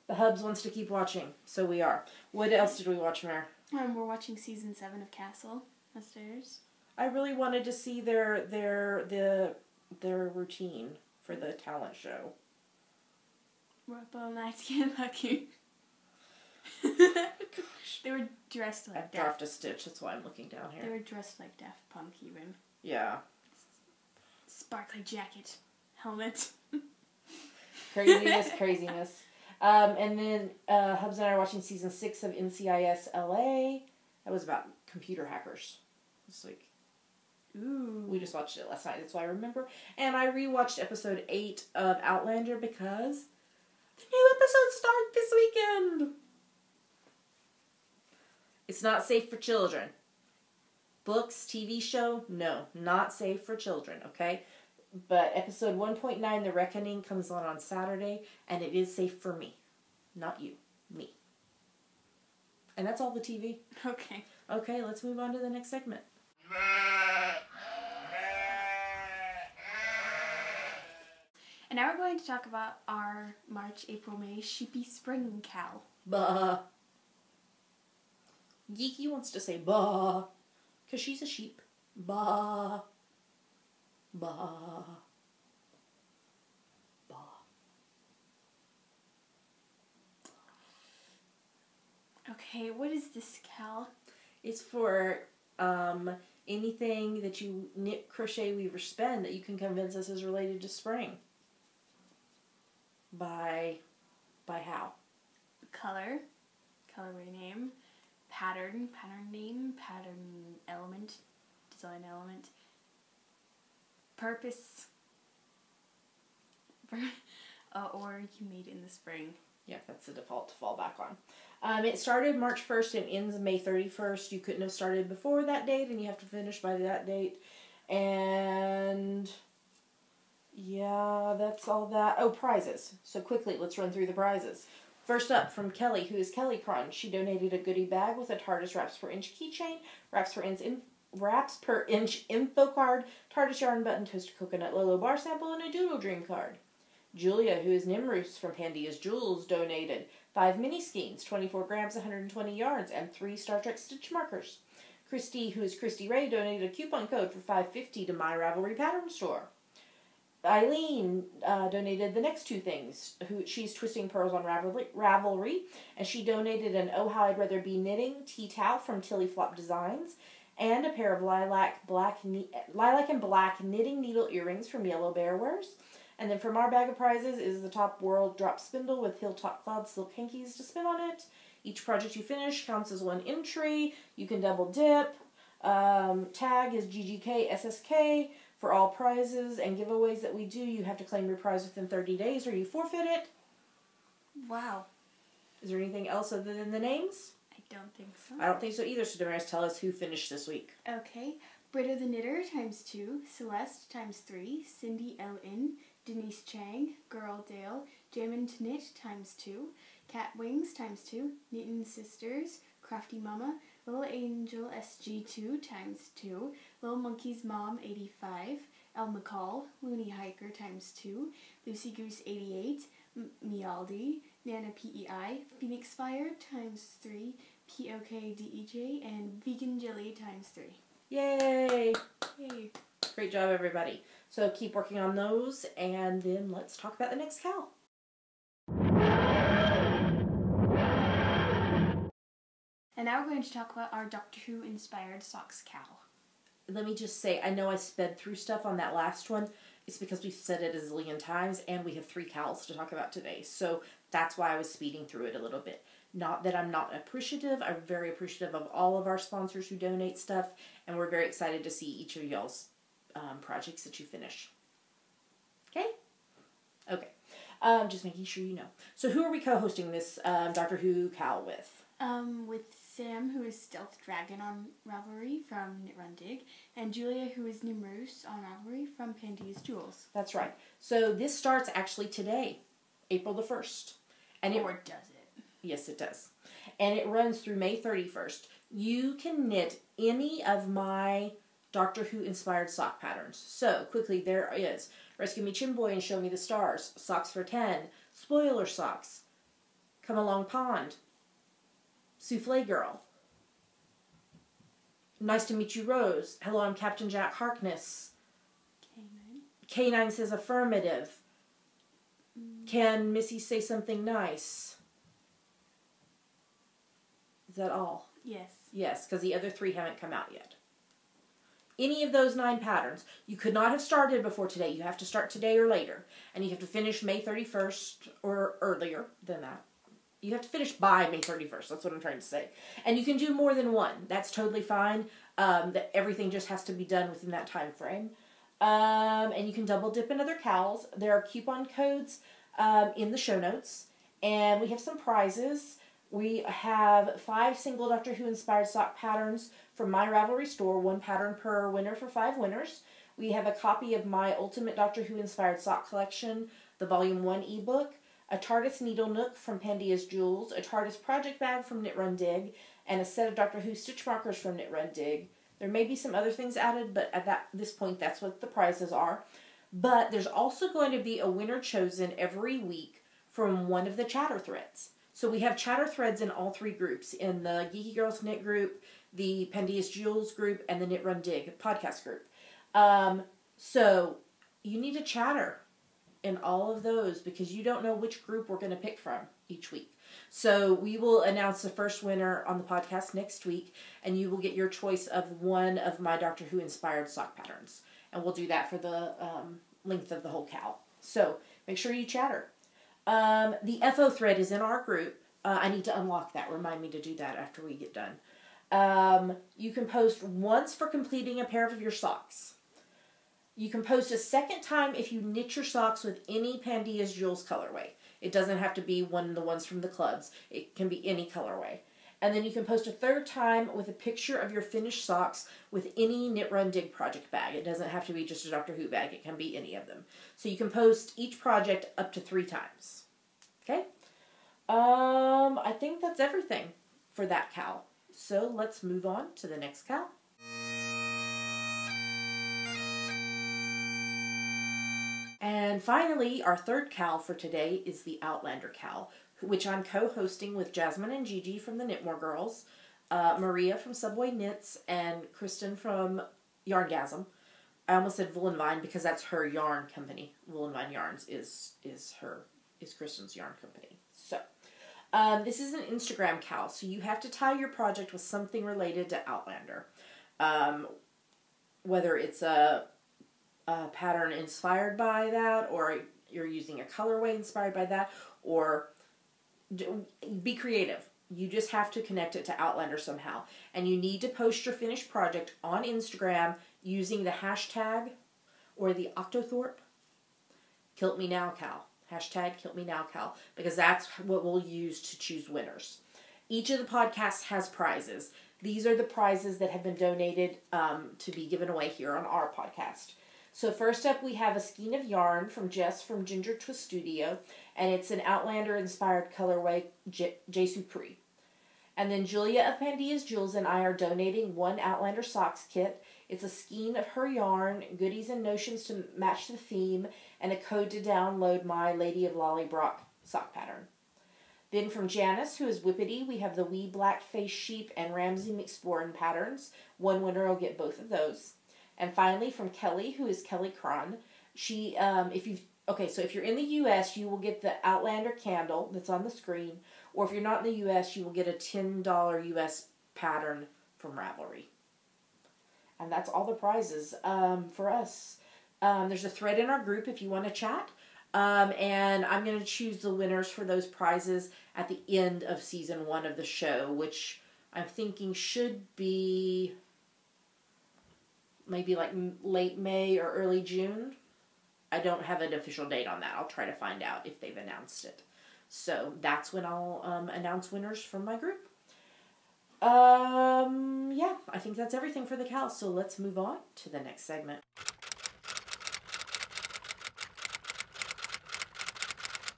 The Hubs wants to keep watching, so we are. What else did we watch, Mare? We're watching season 7 of Castle upstairs. I really wanted to see their routine for the talent show. We're up all night to get lucky. They were dressed like I dropped a stitch, that's why I'm looking down here. They were dressed like Daft Punk even. Yeah. Sparkly jacket, helmet. Craziness. And then Hubs and I are watching season 6 of NCIS LA. That was about computer hackers. It's like, ooh. We just watched it last night, that's why I remember. And I rewatched episode 8 of Outlander because the new episodes start this weekend. It's not safe for children. Books, TV show, no, not safe for children, okay? But episode 1.9, The Reckoning, comes on Saturday, and it is safe for me. Not you. Me. And that's all the TV. Okay. Okay, let's move on to the next segment. And now we're going to talk about our March, April, May sheepy spring cow. Bah. Geeky wants to say bah, because she's a sheep. Bah. Bah. Bah. Okay, what is this, Cal? It's for anything that you knit, crochet, weave, or spin that you can convince us is related to spring. By how? Color, colorway name, pattern name, pattern element, design element, purpose, or you made in the spring. Yeah, that's the default to fall back on. It started March 1st and ends May 31st. You couldn't have started before that date, and you have to finish by that date. And yeah, that's all that. Oh, prizes. So quickly, let's run through the prizes. First up, from Kelly, who is Kelly Crunch. She donated a goodie bag with a TARDIS Wraps Per Inch keychain, Wraps Per Inch info card, TARDIS yarn button, toasted coconut Lolo bar sample, and a Doodle Dream card. Julia, who is Nimrus from Pandia's Jewels, donated 5 mini skeins, 24 grams, 120 yards, and 3 Star Trek stitch markers. Christy, who is Christy Ray, donated a coupon code for $5.50 to My Ravelry Pattern Store. Eileen donated the next two things. She's twisting pearls on Ravelry, and she donated an Oh How I'd Rather Be Knitting tea towel from Tilly Flop Designs, and a pair of lilac and black knitting needle earrings from Yellow Bear Wears. And then from our bag of prizes is the Top World Drop Spindle with Hilltop Cloud silk hankies to spin on it. Each project you finish counts as one entry. You can double dip. Tag is GGK SSK. For all prizes and giveaways that we do, you have to claim your prize within 30 days or you forfeit it. Wow. Is there anything else other than the names? I don't think so. I don't think so either, so Damaris, tell us who finished this week. Okay. Britta the Knitter ×2, Celeste ×3, Cindy L.N., Denise Chang, Girl Dale, Jamin to Knit ×2, Cat Wings ×2, Knitting Sisters, Crafty Mama, Little Angel SG2 ×2, Little Monkey's Mom 85, El McCall, Looney Hiker ×2, Lucy Goose 88, Mialdi, Nana PEI, Phoenix Fire ×3, POKDEJ, and Vegan Jelly ×3. Yay! Yay! Great job, everybody. So keep working on those, and then let's talk about the next cow. And now we're going to talk about our Doctor Who inspired socks cowl. Let me just say, I know I sped through stuff on that last one. It's because we've said it a zillion times, and we have 3 cows to talk about today. So that's why I was speeding through it a little bit. Not that I'm not appreciative. I'm very appreciative of all of our sponsors who donate stuff, and we're very excited to see each of y'all's projects that you finish. Okay? Okay. Just making sure you know. So who are we co-hosting this Doctor Who cowl with? With Sam, who is Stealth Dragon on Ravelry from Knit Run Dig, and Julia, who is Nimrus on Ravelry from Pandia's Jewels. That's right. So this starts actually today, April the 1st. And Or does it? Yes, it does. And it runs through May 31st. You can knit any of my Doctor Who inspired sock patterns. So, quickly, there is Rescue Me Chimboy and Show Me the Stars, Socks for 10, Spoiler Socks, Come Along Pond, Souffle Girl, Nice to Meet You Rose, Hello, I'm Captain Jack Harkness, K9 Says Affirmative, Can Missy Say Something Nice? Is that all? Yes. Yes, because the other 3 haven't come out yet. Any of those 9 patterns. You could not have started before today. You have to start today or later. And you have to finish May 31st or earlier than that. You have to finish by May 31st. That's what I'm trying to say. And you can do more than one. That's totally fine. That everything just has to be done within that time frame. And you can double dip in other cowls. There are coupon codes in the show notes. And we have some prizes. We have 5 single Doctor Who inspired sock patterns from my Ravelry store, 1 pattern per winner for 5 winners. We have a copy of my Ultimate Doctor Who inspired sock collection, the Volume 1 ebook, a TARDIS Needle Nook from Pandia's Jewels, a TARDIS project bag from Knit Run Dig, and a set of Doctor Who stitch markers from Knit Run Dig. There may be some other things added, but at this point, that's what the prizes are. But there's also going to be a winner chosen every week from one of the chatter threads. So we have chatter threads in all 3 groups, in the Geeky Girls Knit group, the Pandia's Jewels group, and the Knit Run Dig podcast group. So you need to chatter in all of those because you don't know which group we're going to pick from each week. So we will announce the first winner on the podcast next week, and you will get your choice of one of my Doctor Who inspired sock patterns. And we'll do that for the length of the whole cowl. So make sure you chatter. The FO thread is in our group. I need to unlock that. Remind me to do that after we get done. You can post once for completing a pair of your socks. You can post a second time if you knit your socks with any Pandia's Jewels colorway. It doesn't have to be one of the ones from the clubs. It can be any colorway. And then you can post a third time with a picture of your finished socks with any Knit Run Dig project bag. It doesn't have to be just a Doctor Who bag. It can be any of them. So you can post each project up to 3 times. Okay? I think that's everything for that cowl. So let's move on to the next cowl. And finally, our third cowl for today is the Outlander cowl, which I'm co-hosting with Jasmine and Gigi from the Knitmore Girls. Maria from Subway Knits and Kristen from Yarngasm. I almost said Wool and Vine because that's her yarn company. Wool and Vine Yarns is Kristen's yarn company. So, this is an Instagram cal, so you have to tie your project with something related to Outlander. Whether it's a pattern inspired by that, or you're using a colorway inspired by that, or be creative. You just have to connect it to Outlander somehow. And you need to post your finished project on Instagram using the hashtag or the Octothorpe Kilt Me Now Cal. Hashtag Kilt Me Now Cal. Because that's what we'll use to choose winners. Each of the podcasts has prizes. These are the prizes that have been donated to be given away here on our podcast. So first up, we have a skein of yarn from Jess from Ginger Twist Studio, and it's an Outlander-inspired colorway, J Supri. And then Julia of Pandia's Jewels and I are donating one Outlander socks kit. It's a skein of her yarn, goodies and notions to match the theme, and a code to download my Lady of Lollybrock sock pattern. Then from Janice, who is Whippity, we have the Wee Black Face Sheep and Ramsey McSporin patterns. One winner will get both of those. And finally, from Kelly, who is Kelly Cron, she, if you're in the U.S., you will get the Outlander candle that's on the screen, or if you're not in the U.S., you will get a $10 U.S. pattern from Ravelry. And that's all the prizes for us. There's a thread in our group if you want to chat, and I'm going to choose the winners for those prizes at the end of season 1 of the show, which I'm thinking should be maybe like late May or early June. I don't have an official date on that. I'll try to find out if they've announced it. So that's when I'll announce winners from my group. Yeah, I think that's everything for the cal. So let's move on to the next segment.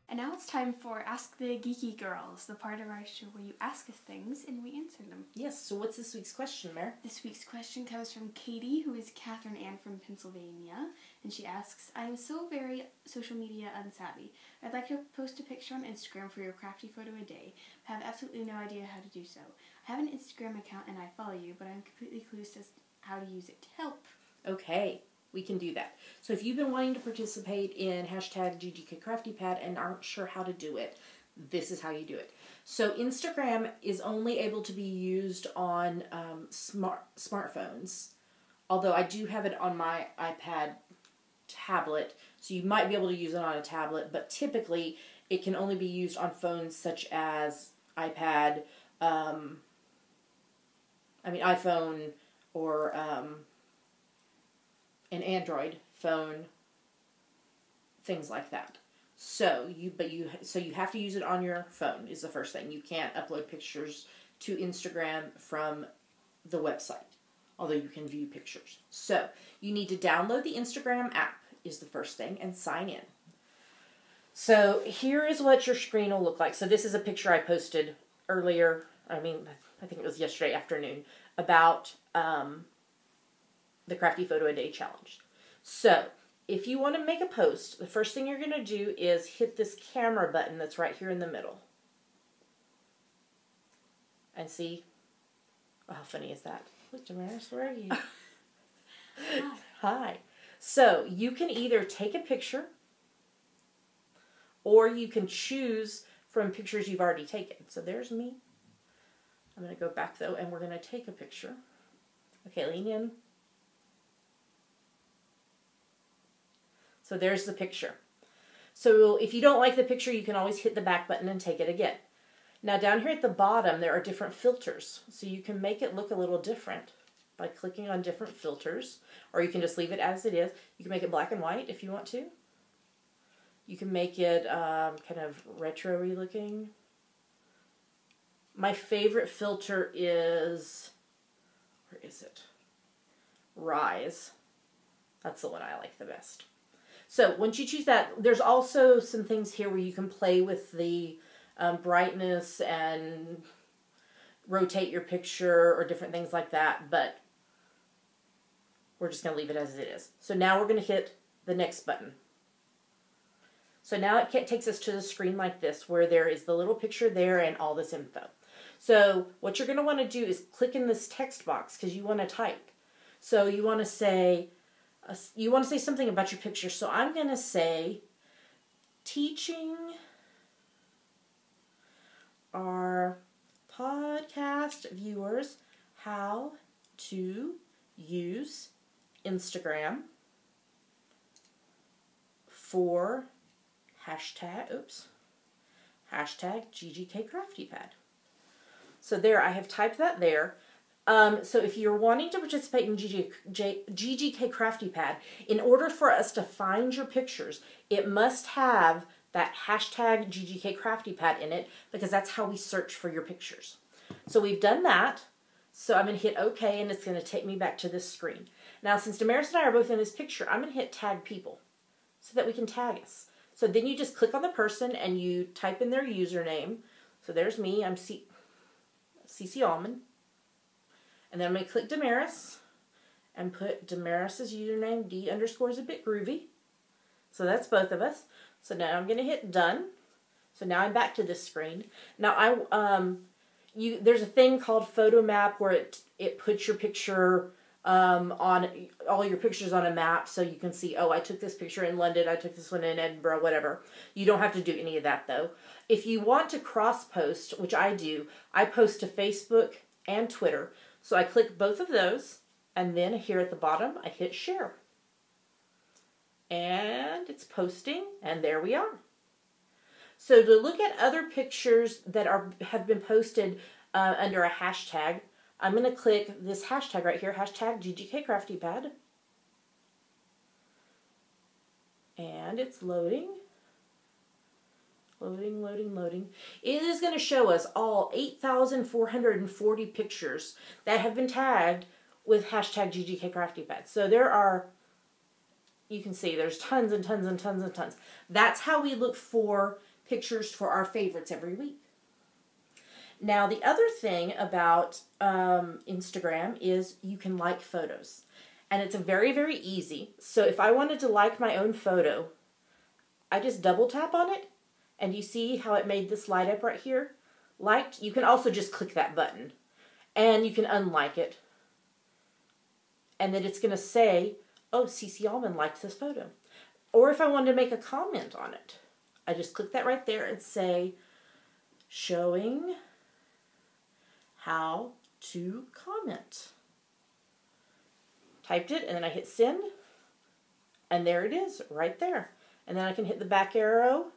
And now it's time for Ask the Geeky Girls, the part of our show where you ask us things and we answer them. Yes, so what's this week's question, Mare? This week's question comes from Katie, who is Catherine Ann from Pennsylvania, and she asks, I am so very social media unsavvy. I'd like to post a picture on Instagram for your crafty photo a day, but have absolutely no idea how to do so. I have an Instagram account and I follow you, but I'm completely clueless as to how to use it to help. Okay. We can do that. So if you've been wanting to participate in hashtag GGKCraftyPad and aren't sure how to do it, this is how you do it. So Instagram is only able to be used on smartphones, although I do have it on my iPad tablet, so you might be able to use it on a tablet, but typically it can only be used on phones such as iPad, iPhone, or an Android phone, things like that. So you have to use it on your phone is the first thing. You can't upload pictures to Instagram from the website, although you can view pictures. So you need to download the Instagram app is the first thing and sign in. So here is what your screen will look like. So this is a picture I posted earlier. I think it was yesterday afternoon about the Crafty Photo a Day Challenge. So, if you want to make a post, the first thing you're going to do is hit this camera button that's right here in the middle. And see? Oh, how funny is that? Look, Damaris, where are you? Hi. Hi. So, you can either take a picture, or you can choose from pictures you've already taken. So, there's me. I'm going to go back, though, and we're going to take a picture. Okay, lean in. So there's the picture. So if you don't like the picture, you can always hit the back button and take it again. Now down here at the bottom, there are different filters. So you can make it look a little different by clicking on different filters. Or you can just leave it as it is. You can make it black and white if you want to. You can make it kind of retro-y looking. My favorite filter is, where is it? Rise. That's the one I like the best. So once you choose that, there's also some things here where you can play with the brightness and rotate your picture or different things like that, but we're just going to leave it as it is. So now we're going to hit the next button. So now it takes us to the screen like this where there is the little picture there and all this info. So what you're going to want to do is click in this text box because you want to type. So you want to say something about your picture. So I'm going to say teaching our podcast viewers how to use Instagram for hashtag GGK Crafty Pad. So there, I have typed that there. So if you're wanting to participate in GGK Crafty Pad, in order for us to find your pictures, it must have that hashtag GGK Crafty Pad in it, because that's how we search for your pictures. So we've done that. So I'm going to hit OK, and it's going to take me back to this screen. Now, since Damaris and I are both in this picture, I'm going to hit Tag People so that we can tag us. So then you just click on the person and you type in their username. So there's me. I'm CC Allman. And then I'm going to click Damaris and put Damaris's username, D_a-bit-groovy. So that's both of us. So now I'm going to hit Done. So now I'm back to this screen. Now there's a thing called Photo Map where it puts your picture on all your pictures on a map, so you can see, oh, I took this picture in London, I took this one in Edinburgh, whatever. You don't have to do any of that though. If you want to cross post, which I do, I post to Facebook and Twitter. So I click both of those, and then here at the bottom I hit share. And it's posting, and there we are. So to look at other pictures that have been posted under a hashtag, I'm going to click this hashtag right here, hashtag GGK Crafty Pad. And it's loading. Loading. It is going to show us all 8,440 pictures that have been tagged with hashtag GGK Crafty Pad. So there are, you can see there's tons and tons and tons and tons. That's how we look for pictures for our favorites every week. Now, the other thing about Instagram is you can like photos. And it's very, very easy. So if I wanted to like my own photo, I just double tap on it. And you see how it made this light up right here? Liked. You can also just click that button. And you can unlike it. And then it's going to say, oh, CC Allman liked this photo. Or if I wanted to make a comment on it, I just click that right there and say, showing how to comment. Typed it, and then I hit send, and there it is, right there. And then I can hit the back arrow,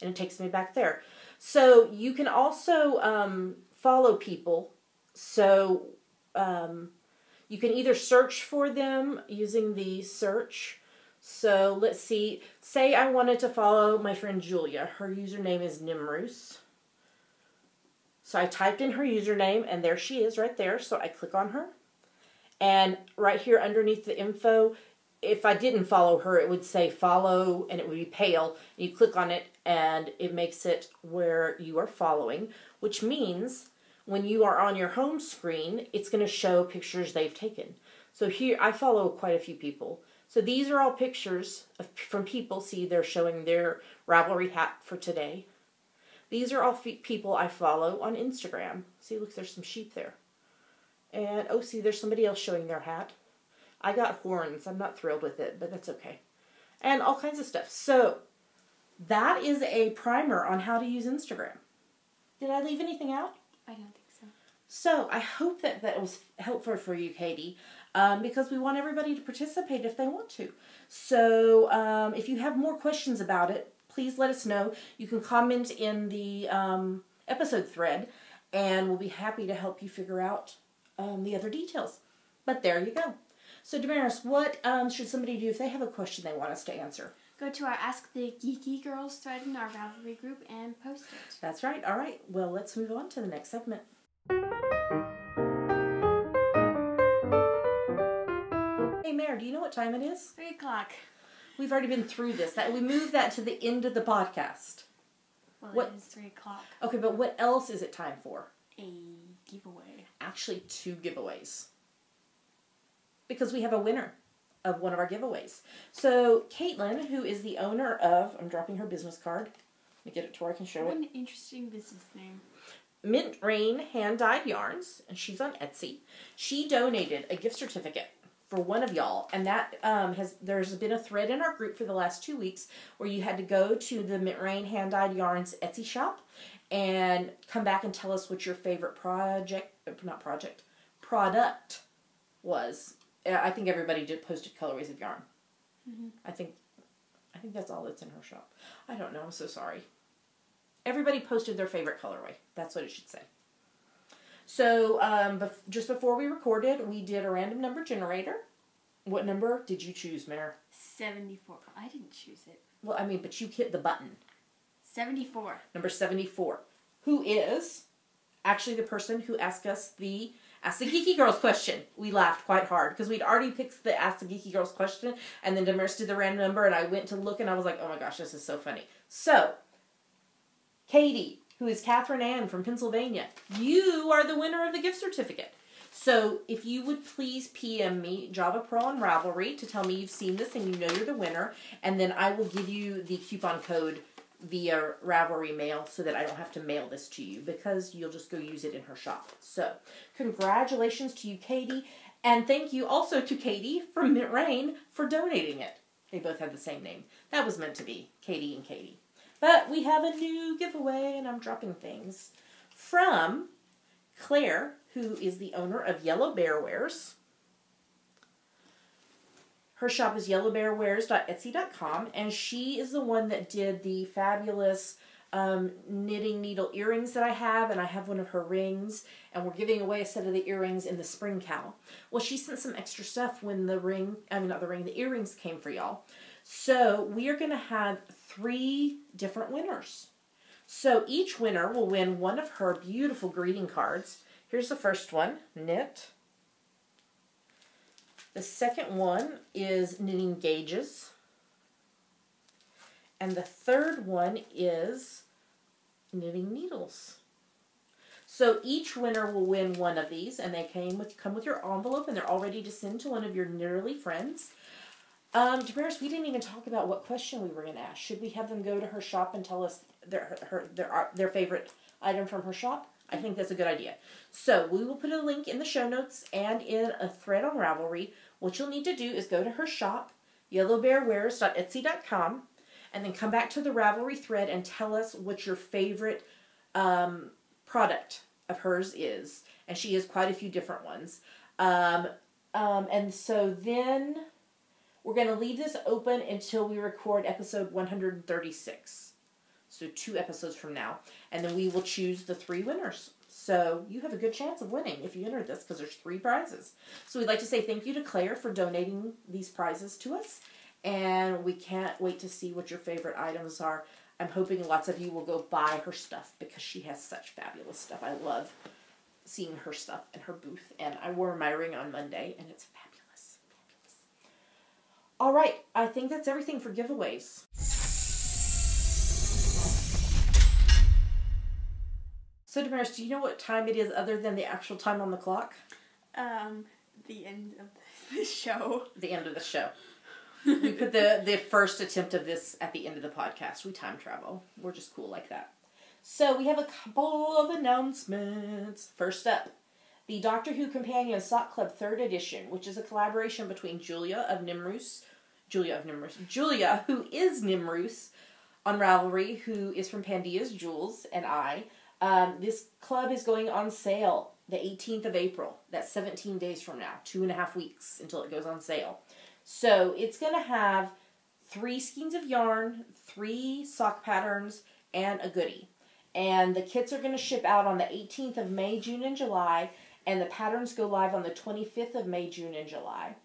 and it takes me back there. So you can also follow people. So you can either search for them using the search. So let's see, say I wanted to follow my friend Julia. Her username is Nimrus. So I typed in her username, and there she is right there. So I click on her. And right here underneath the info, if I didn't follow her, it would say follow, and it would be pale. You click on it, and it makes it where you are following, which means when you are on your home screen, it's going to show pictures they've taken. So here, I follow quite a few people. So these are all pictures from people. See, they're showing their Ravelry hat for today. These are all people I follow on Instagram. See, look, there's some sheep there. And, oh, see, there's somebody else showing their hat. I got horns. I'm not thrilled with it, but that's okay. And all kinds of stuff. So, that is a primer on how to use Instagram. Did I leave anything out? I don't think so. So, I hope that was helpful for you, Katie, because we want everybody to participate if they want to. So, if you have more questions about it, please let us know. You can comment in the episode thread, and we'll be happy to help you figure out the other details. But there you go. So, Damaris, what should somebody do if they have a question they want us to answer? Go to our Ask the Geeky Girls thread in our Ravelry group and post it. That's right. All right. Well, let's move on to the next segment. Hey, Mare, do you know what time it is? 3 o'clock. We've already been through this. We moved that to the end of the podcast. Well, it is 3 o'clock. Okay, but what else is it time for? A giveaway. Actually, 2 giveaways. Because we have a winner of one of our giveaways. So, Caitlin, who is the owner of, I'm dropping her business card. Let me get it to where I can show What it. an interesting business name. Mint Rain hand-dyed yarns, and she's on Etsy. She donated a gift certificate for one of y'all, and that there's been a thread in our group for the last 2 weeks where you had to go to the Mint Rain hand-dyed yarns Etsy shop and come back and tell us what your favorite product was. I think everybody posted colorways of yarn. Mm-hmm. I think that's all that's in her shop. I don't know. I'm so sorry. Everybody posted their favorite colorway. That's what it should say. So, just before we recorded, we did a random number generator. What number did you choose, Mare? 74. I didn't choose it. Well, I mean, but you hit the button. 74. Number 74. Who is actually the person who asked us the Ask the Geeky Girls question. We laughed quite hard because we'd already picked the Ask the Geeky Girls question, and then Damaris did the random number, and I went to look, and I was like, oh my gosh, this is so funny. So, Katie, who is Catherine Ann from Pennsylvania, you are the winner of the gift certificate. So, if you would please PM me, Java Pro on Ravelry, to tell me you've seen this and you know you're the winner, and then I will give you the coupon code via Ravelry mail so that I don't have to mail this to you because you'll just go use it in her shop. So, congratulations to you, Katie, and thank you also to Katie from Mint Rain for donating it. They both had the same name. That was meant to be Katie and Katie. But we have a new giveaway, and I'm dropping things from Claire, who is the owner of Yellow Bear Wears. Her shop is yellowbearwears.etsy.com, and she is the one that did the fabulous knitting needle earrings that I have, and I have one of her rings, and we're giving away a set of the earrings in the spring cow. Well, she sent some extra stuff when the earrings came for y'all. So we are going to have 3 different winners. So each winner will win one of her beautiful greeting cards. Here's the first one, knit. The second one is knitting gauges. And the third one is knitting needles. So each winner will win one of these, and they come with your envelope, and they're all ready to send to one of your knitterly friends. Damaris, we didn't even talk about what question we were going to ask. Should we have them go to her shop and tell us their favorite item from her shop? I think that's a good idea. So we will put a link in the show notes and in a thread on Ravelry. What you'll need to do is go to her shop, yellowbearwears.etsy.com, and then come back to the Ravelry thread and tell us what your favorite product of hers is. And she has quite a few different ones. And so then we're going to leave this open until we record episode 136. So 2 episodes from now. And then we will choose the 3 winners. So you have a good chance of winning if you enter this because there's 3 prizes. So we'd like to say thank you to Claire for donating these prizes to us. And we can't wait to see what your favorite items are. I'm hoping lots of you will go buy her stuff because she has such fabulous stuff. I love seeing her stuff in her booth. And I wore my ring on Monday and it's fabulous. Fabulous. All right. I think that's everything for giveaways. So, Damaris, do you know what time it is other than the actual time on the clock? The end of the show. The end of the show. We put the first attempt of this at the end of the podcast. We time travel. We're just cool like that. So, we have a couple of announcements. First up, the Doctor Who Companion Sock Club 3rd edition, which is a collaboration between Julia, who is Nimrus on Ravelry, who is from Pandia's Jewels, and I. This club is going on sale the 18th of April. That's 17 days from now. 2.5 weeks until it goes on sale. So it's going to have 3 skeins of yarn, 3 sock patterns, and a goodie. And the kits are going to ship out on the 18th of May, June, and July. And the patterns go live on the 25th of May, June, and July.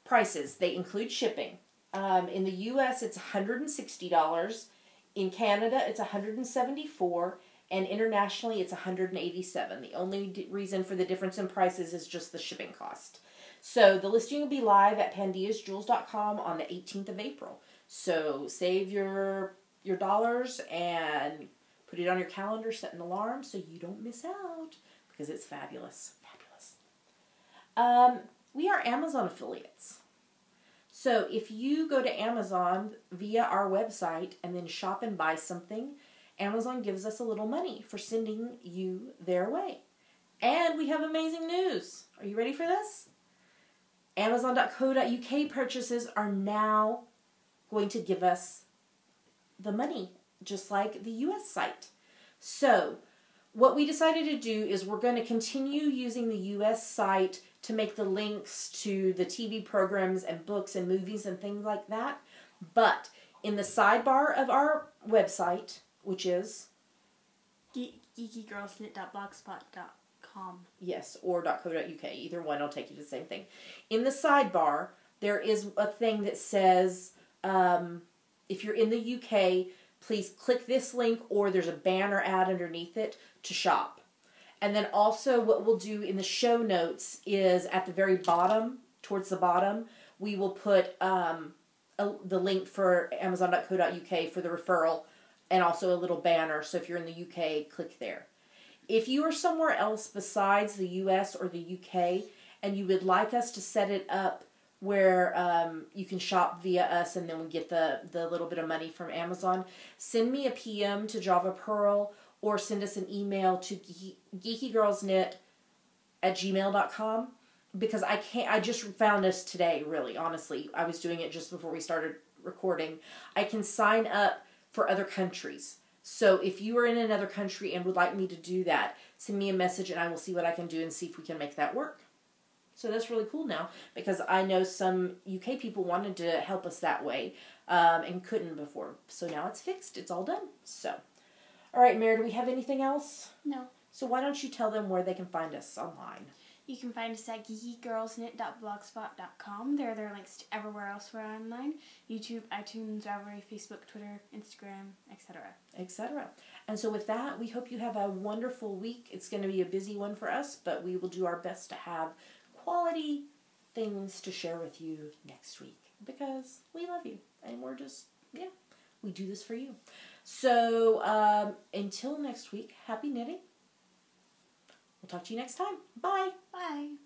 Prices. They include shipping. In the U.S., it's $160. In Canada, it's $174. And internationally, it's $187. The only reason for the difference in prices is just the shipping cost. So the listing will be live at pandiasjewels.com on the 18th of April. So save your dollars and put it on your calendar, set an alarm so you don't miss out because it's fabulous. Fabulous. We are Amazon affiliates. So if you go to Amazon via our website and then shop and buy something, Amazon gives us a little money for sending you their way. And we have amazing news. Are you ready for this? Amazon.co.uk purchases are now going to give us the money, just like the US site. So, what we decided to do is we're going to continue using the US site to make the links to the TV programs and books and movies and things like that. But in the sidebar of our website, which is geekygirlsnit.blogspot.com. Yes, or .co.uk. Either one will take you to the same thing. In the sidebar, there is a thing that says, if you're in the UK, please click this link, or there's a banner ad underneath it to shop. And then also what we'll do in the show notes is at the very bottom, towards the bottom, we will put the link for Amazon.co.uk for the referral, and also a little banner. So if you're in the UK, click there. If you are somewhere else besides the US or the UK and you would like us to set it up where you can shop via us and then we get the little bit of money from Amazon, send me a PM to Java Pearl or send us an email to geekygirlsnit@gmail.com, because I just found this today, really, honestly. I was doing it just before we started recording. I can sign up for other countries. So if you are in another country and would like me to do that, send me a message and I will see what I can do and see if we can make that work. So that's really cool now, because I know some UK people wanted to help us that way and couldn't before. So now it's fixed. It's all done. So, all right, Mary, do we have anything else? No. So why don't you tell them where they can find us online? You can find us at geekygirlsnit.blogspot.com. There are their links to everywhere else we're online. YouTube, iTunes, Ravelry, Facebook, Twitter, Instagram, etc. Etc. And so with that, we hope you have a wonderful week. It's going to be a busy one for us, but we will do our best to have quality things to share with you next week, because we love you and we're just, we do this for you. So until next week, happy knitting. We'll talk to you next time. Bye. Bye.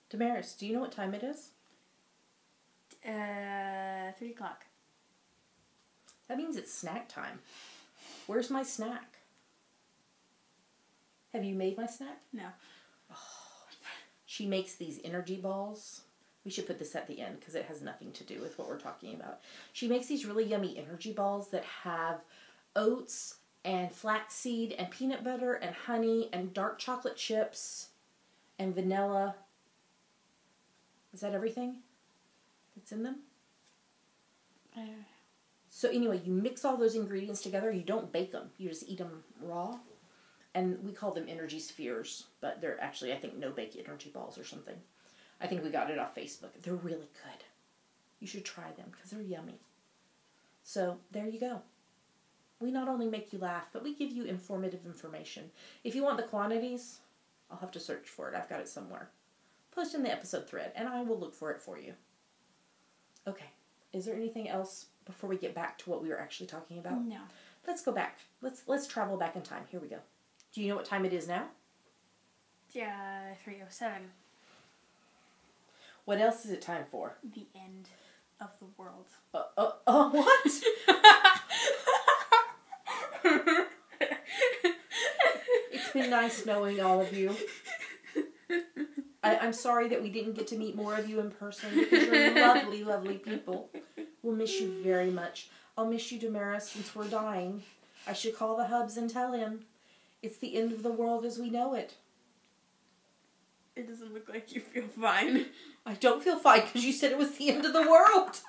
Damaris, do you know what time it is? 3 o'clock. That means it's snack time. Where's my snack? Have you made my snack? No. Oh, she makes these energy balls. We should put this at the end because it has nothing to do with what we're talking about. She makes these really yummy energy balls that have oats and flaxseed and peanut butter and honey and dark chocolate chips and vanilla. Is that everything that's in them? So anyway, you mix all those ingredients together. You don't bake them. You just eat them raw. And we call them energy spheres. But they're actually, I think, no-bake energy balls or something. I think we got it off Facebook. They're really good. You should try them because they're yummy. So there you go. We not only make you laugh, but we give you informative information. If you want the quantities, I'll have to search for it. I've got it somewhere. Post in the episode thread, and I will look for it for you. Okay. Is there anything else before we get back to what we were actually talking about? No. Let's go back. Let's travel back in time. Here we go. Do you know what time it is now? Yeah, 3:07. What else is it time for? The end of the world. What? It's been nice knowing all of you. I'm sorry that we didn't get to meet more of you in person, because you're lovely, lovely people. We'll miss you very much. I'll miss you, Damaris, since we're dying. I should call the Hubs and tell him it's the end of the world as we know it. It doesn't look like you feel fine. I don't feel fine because you said it was the end of the world.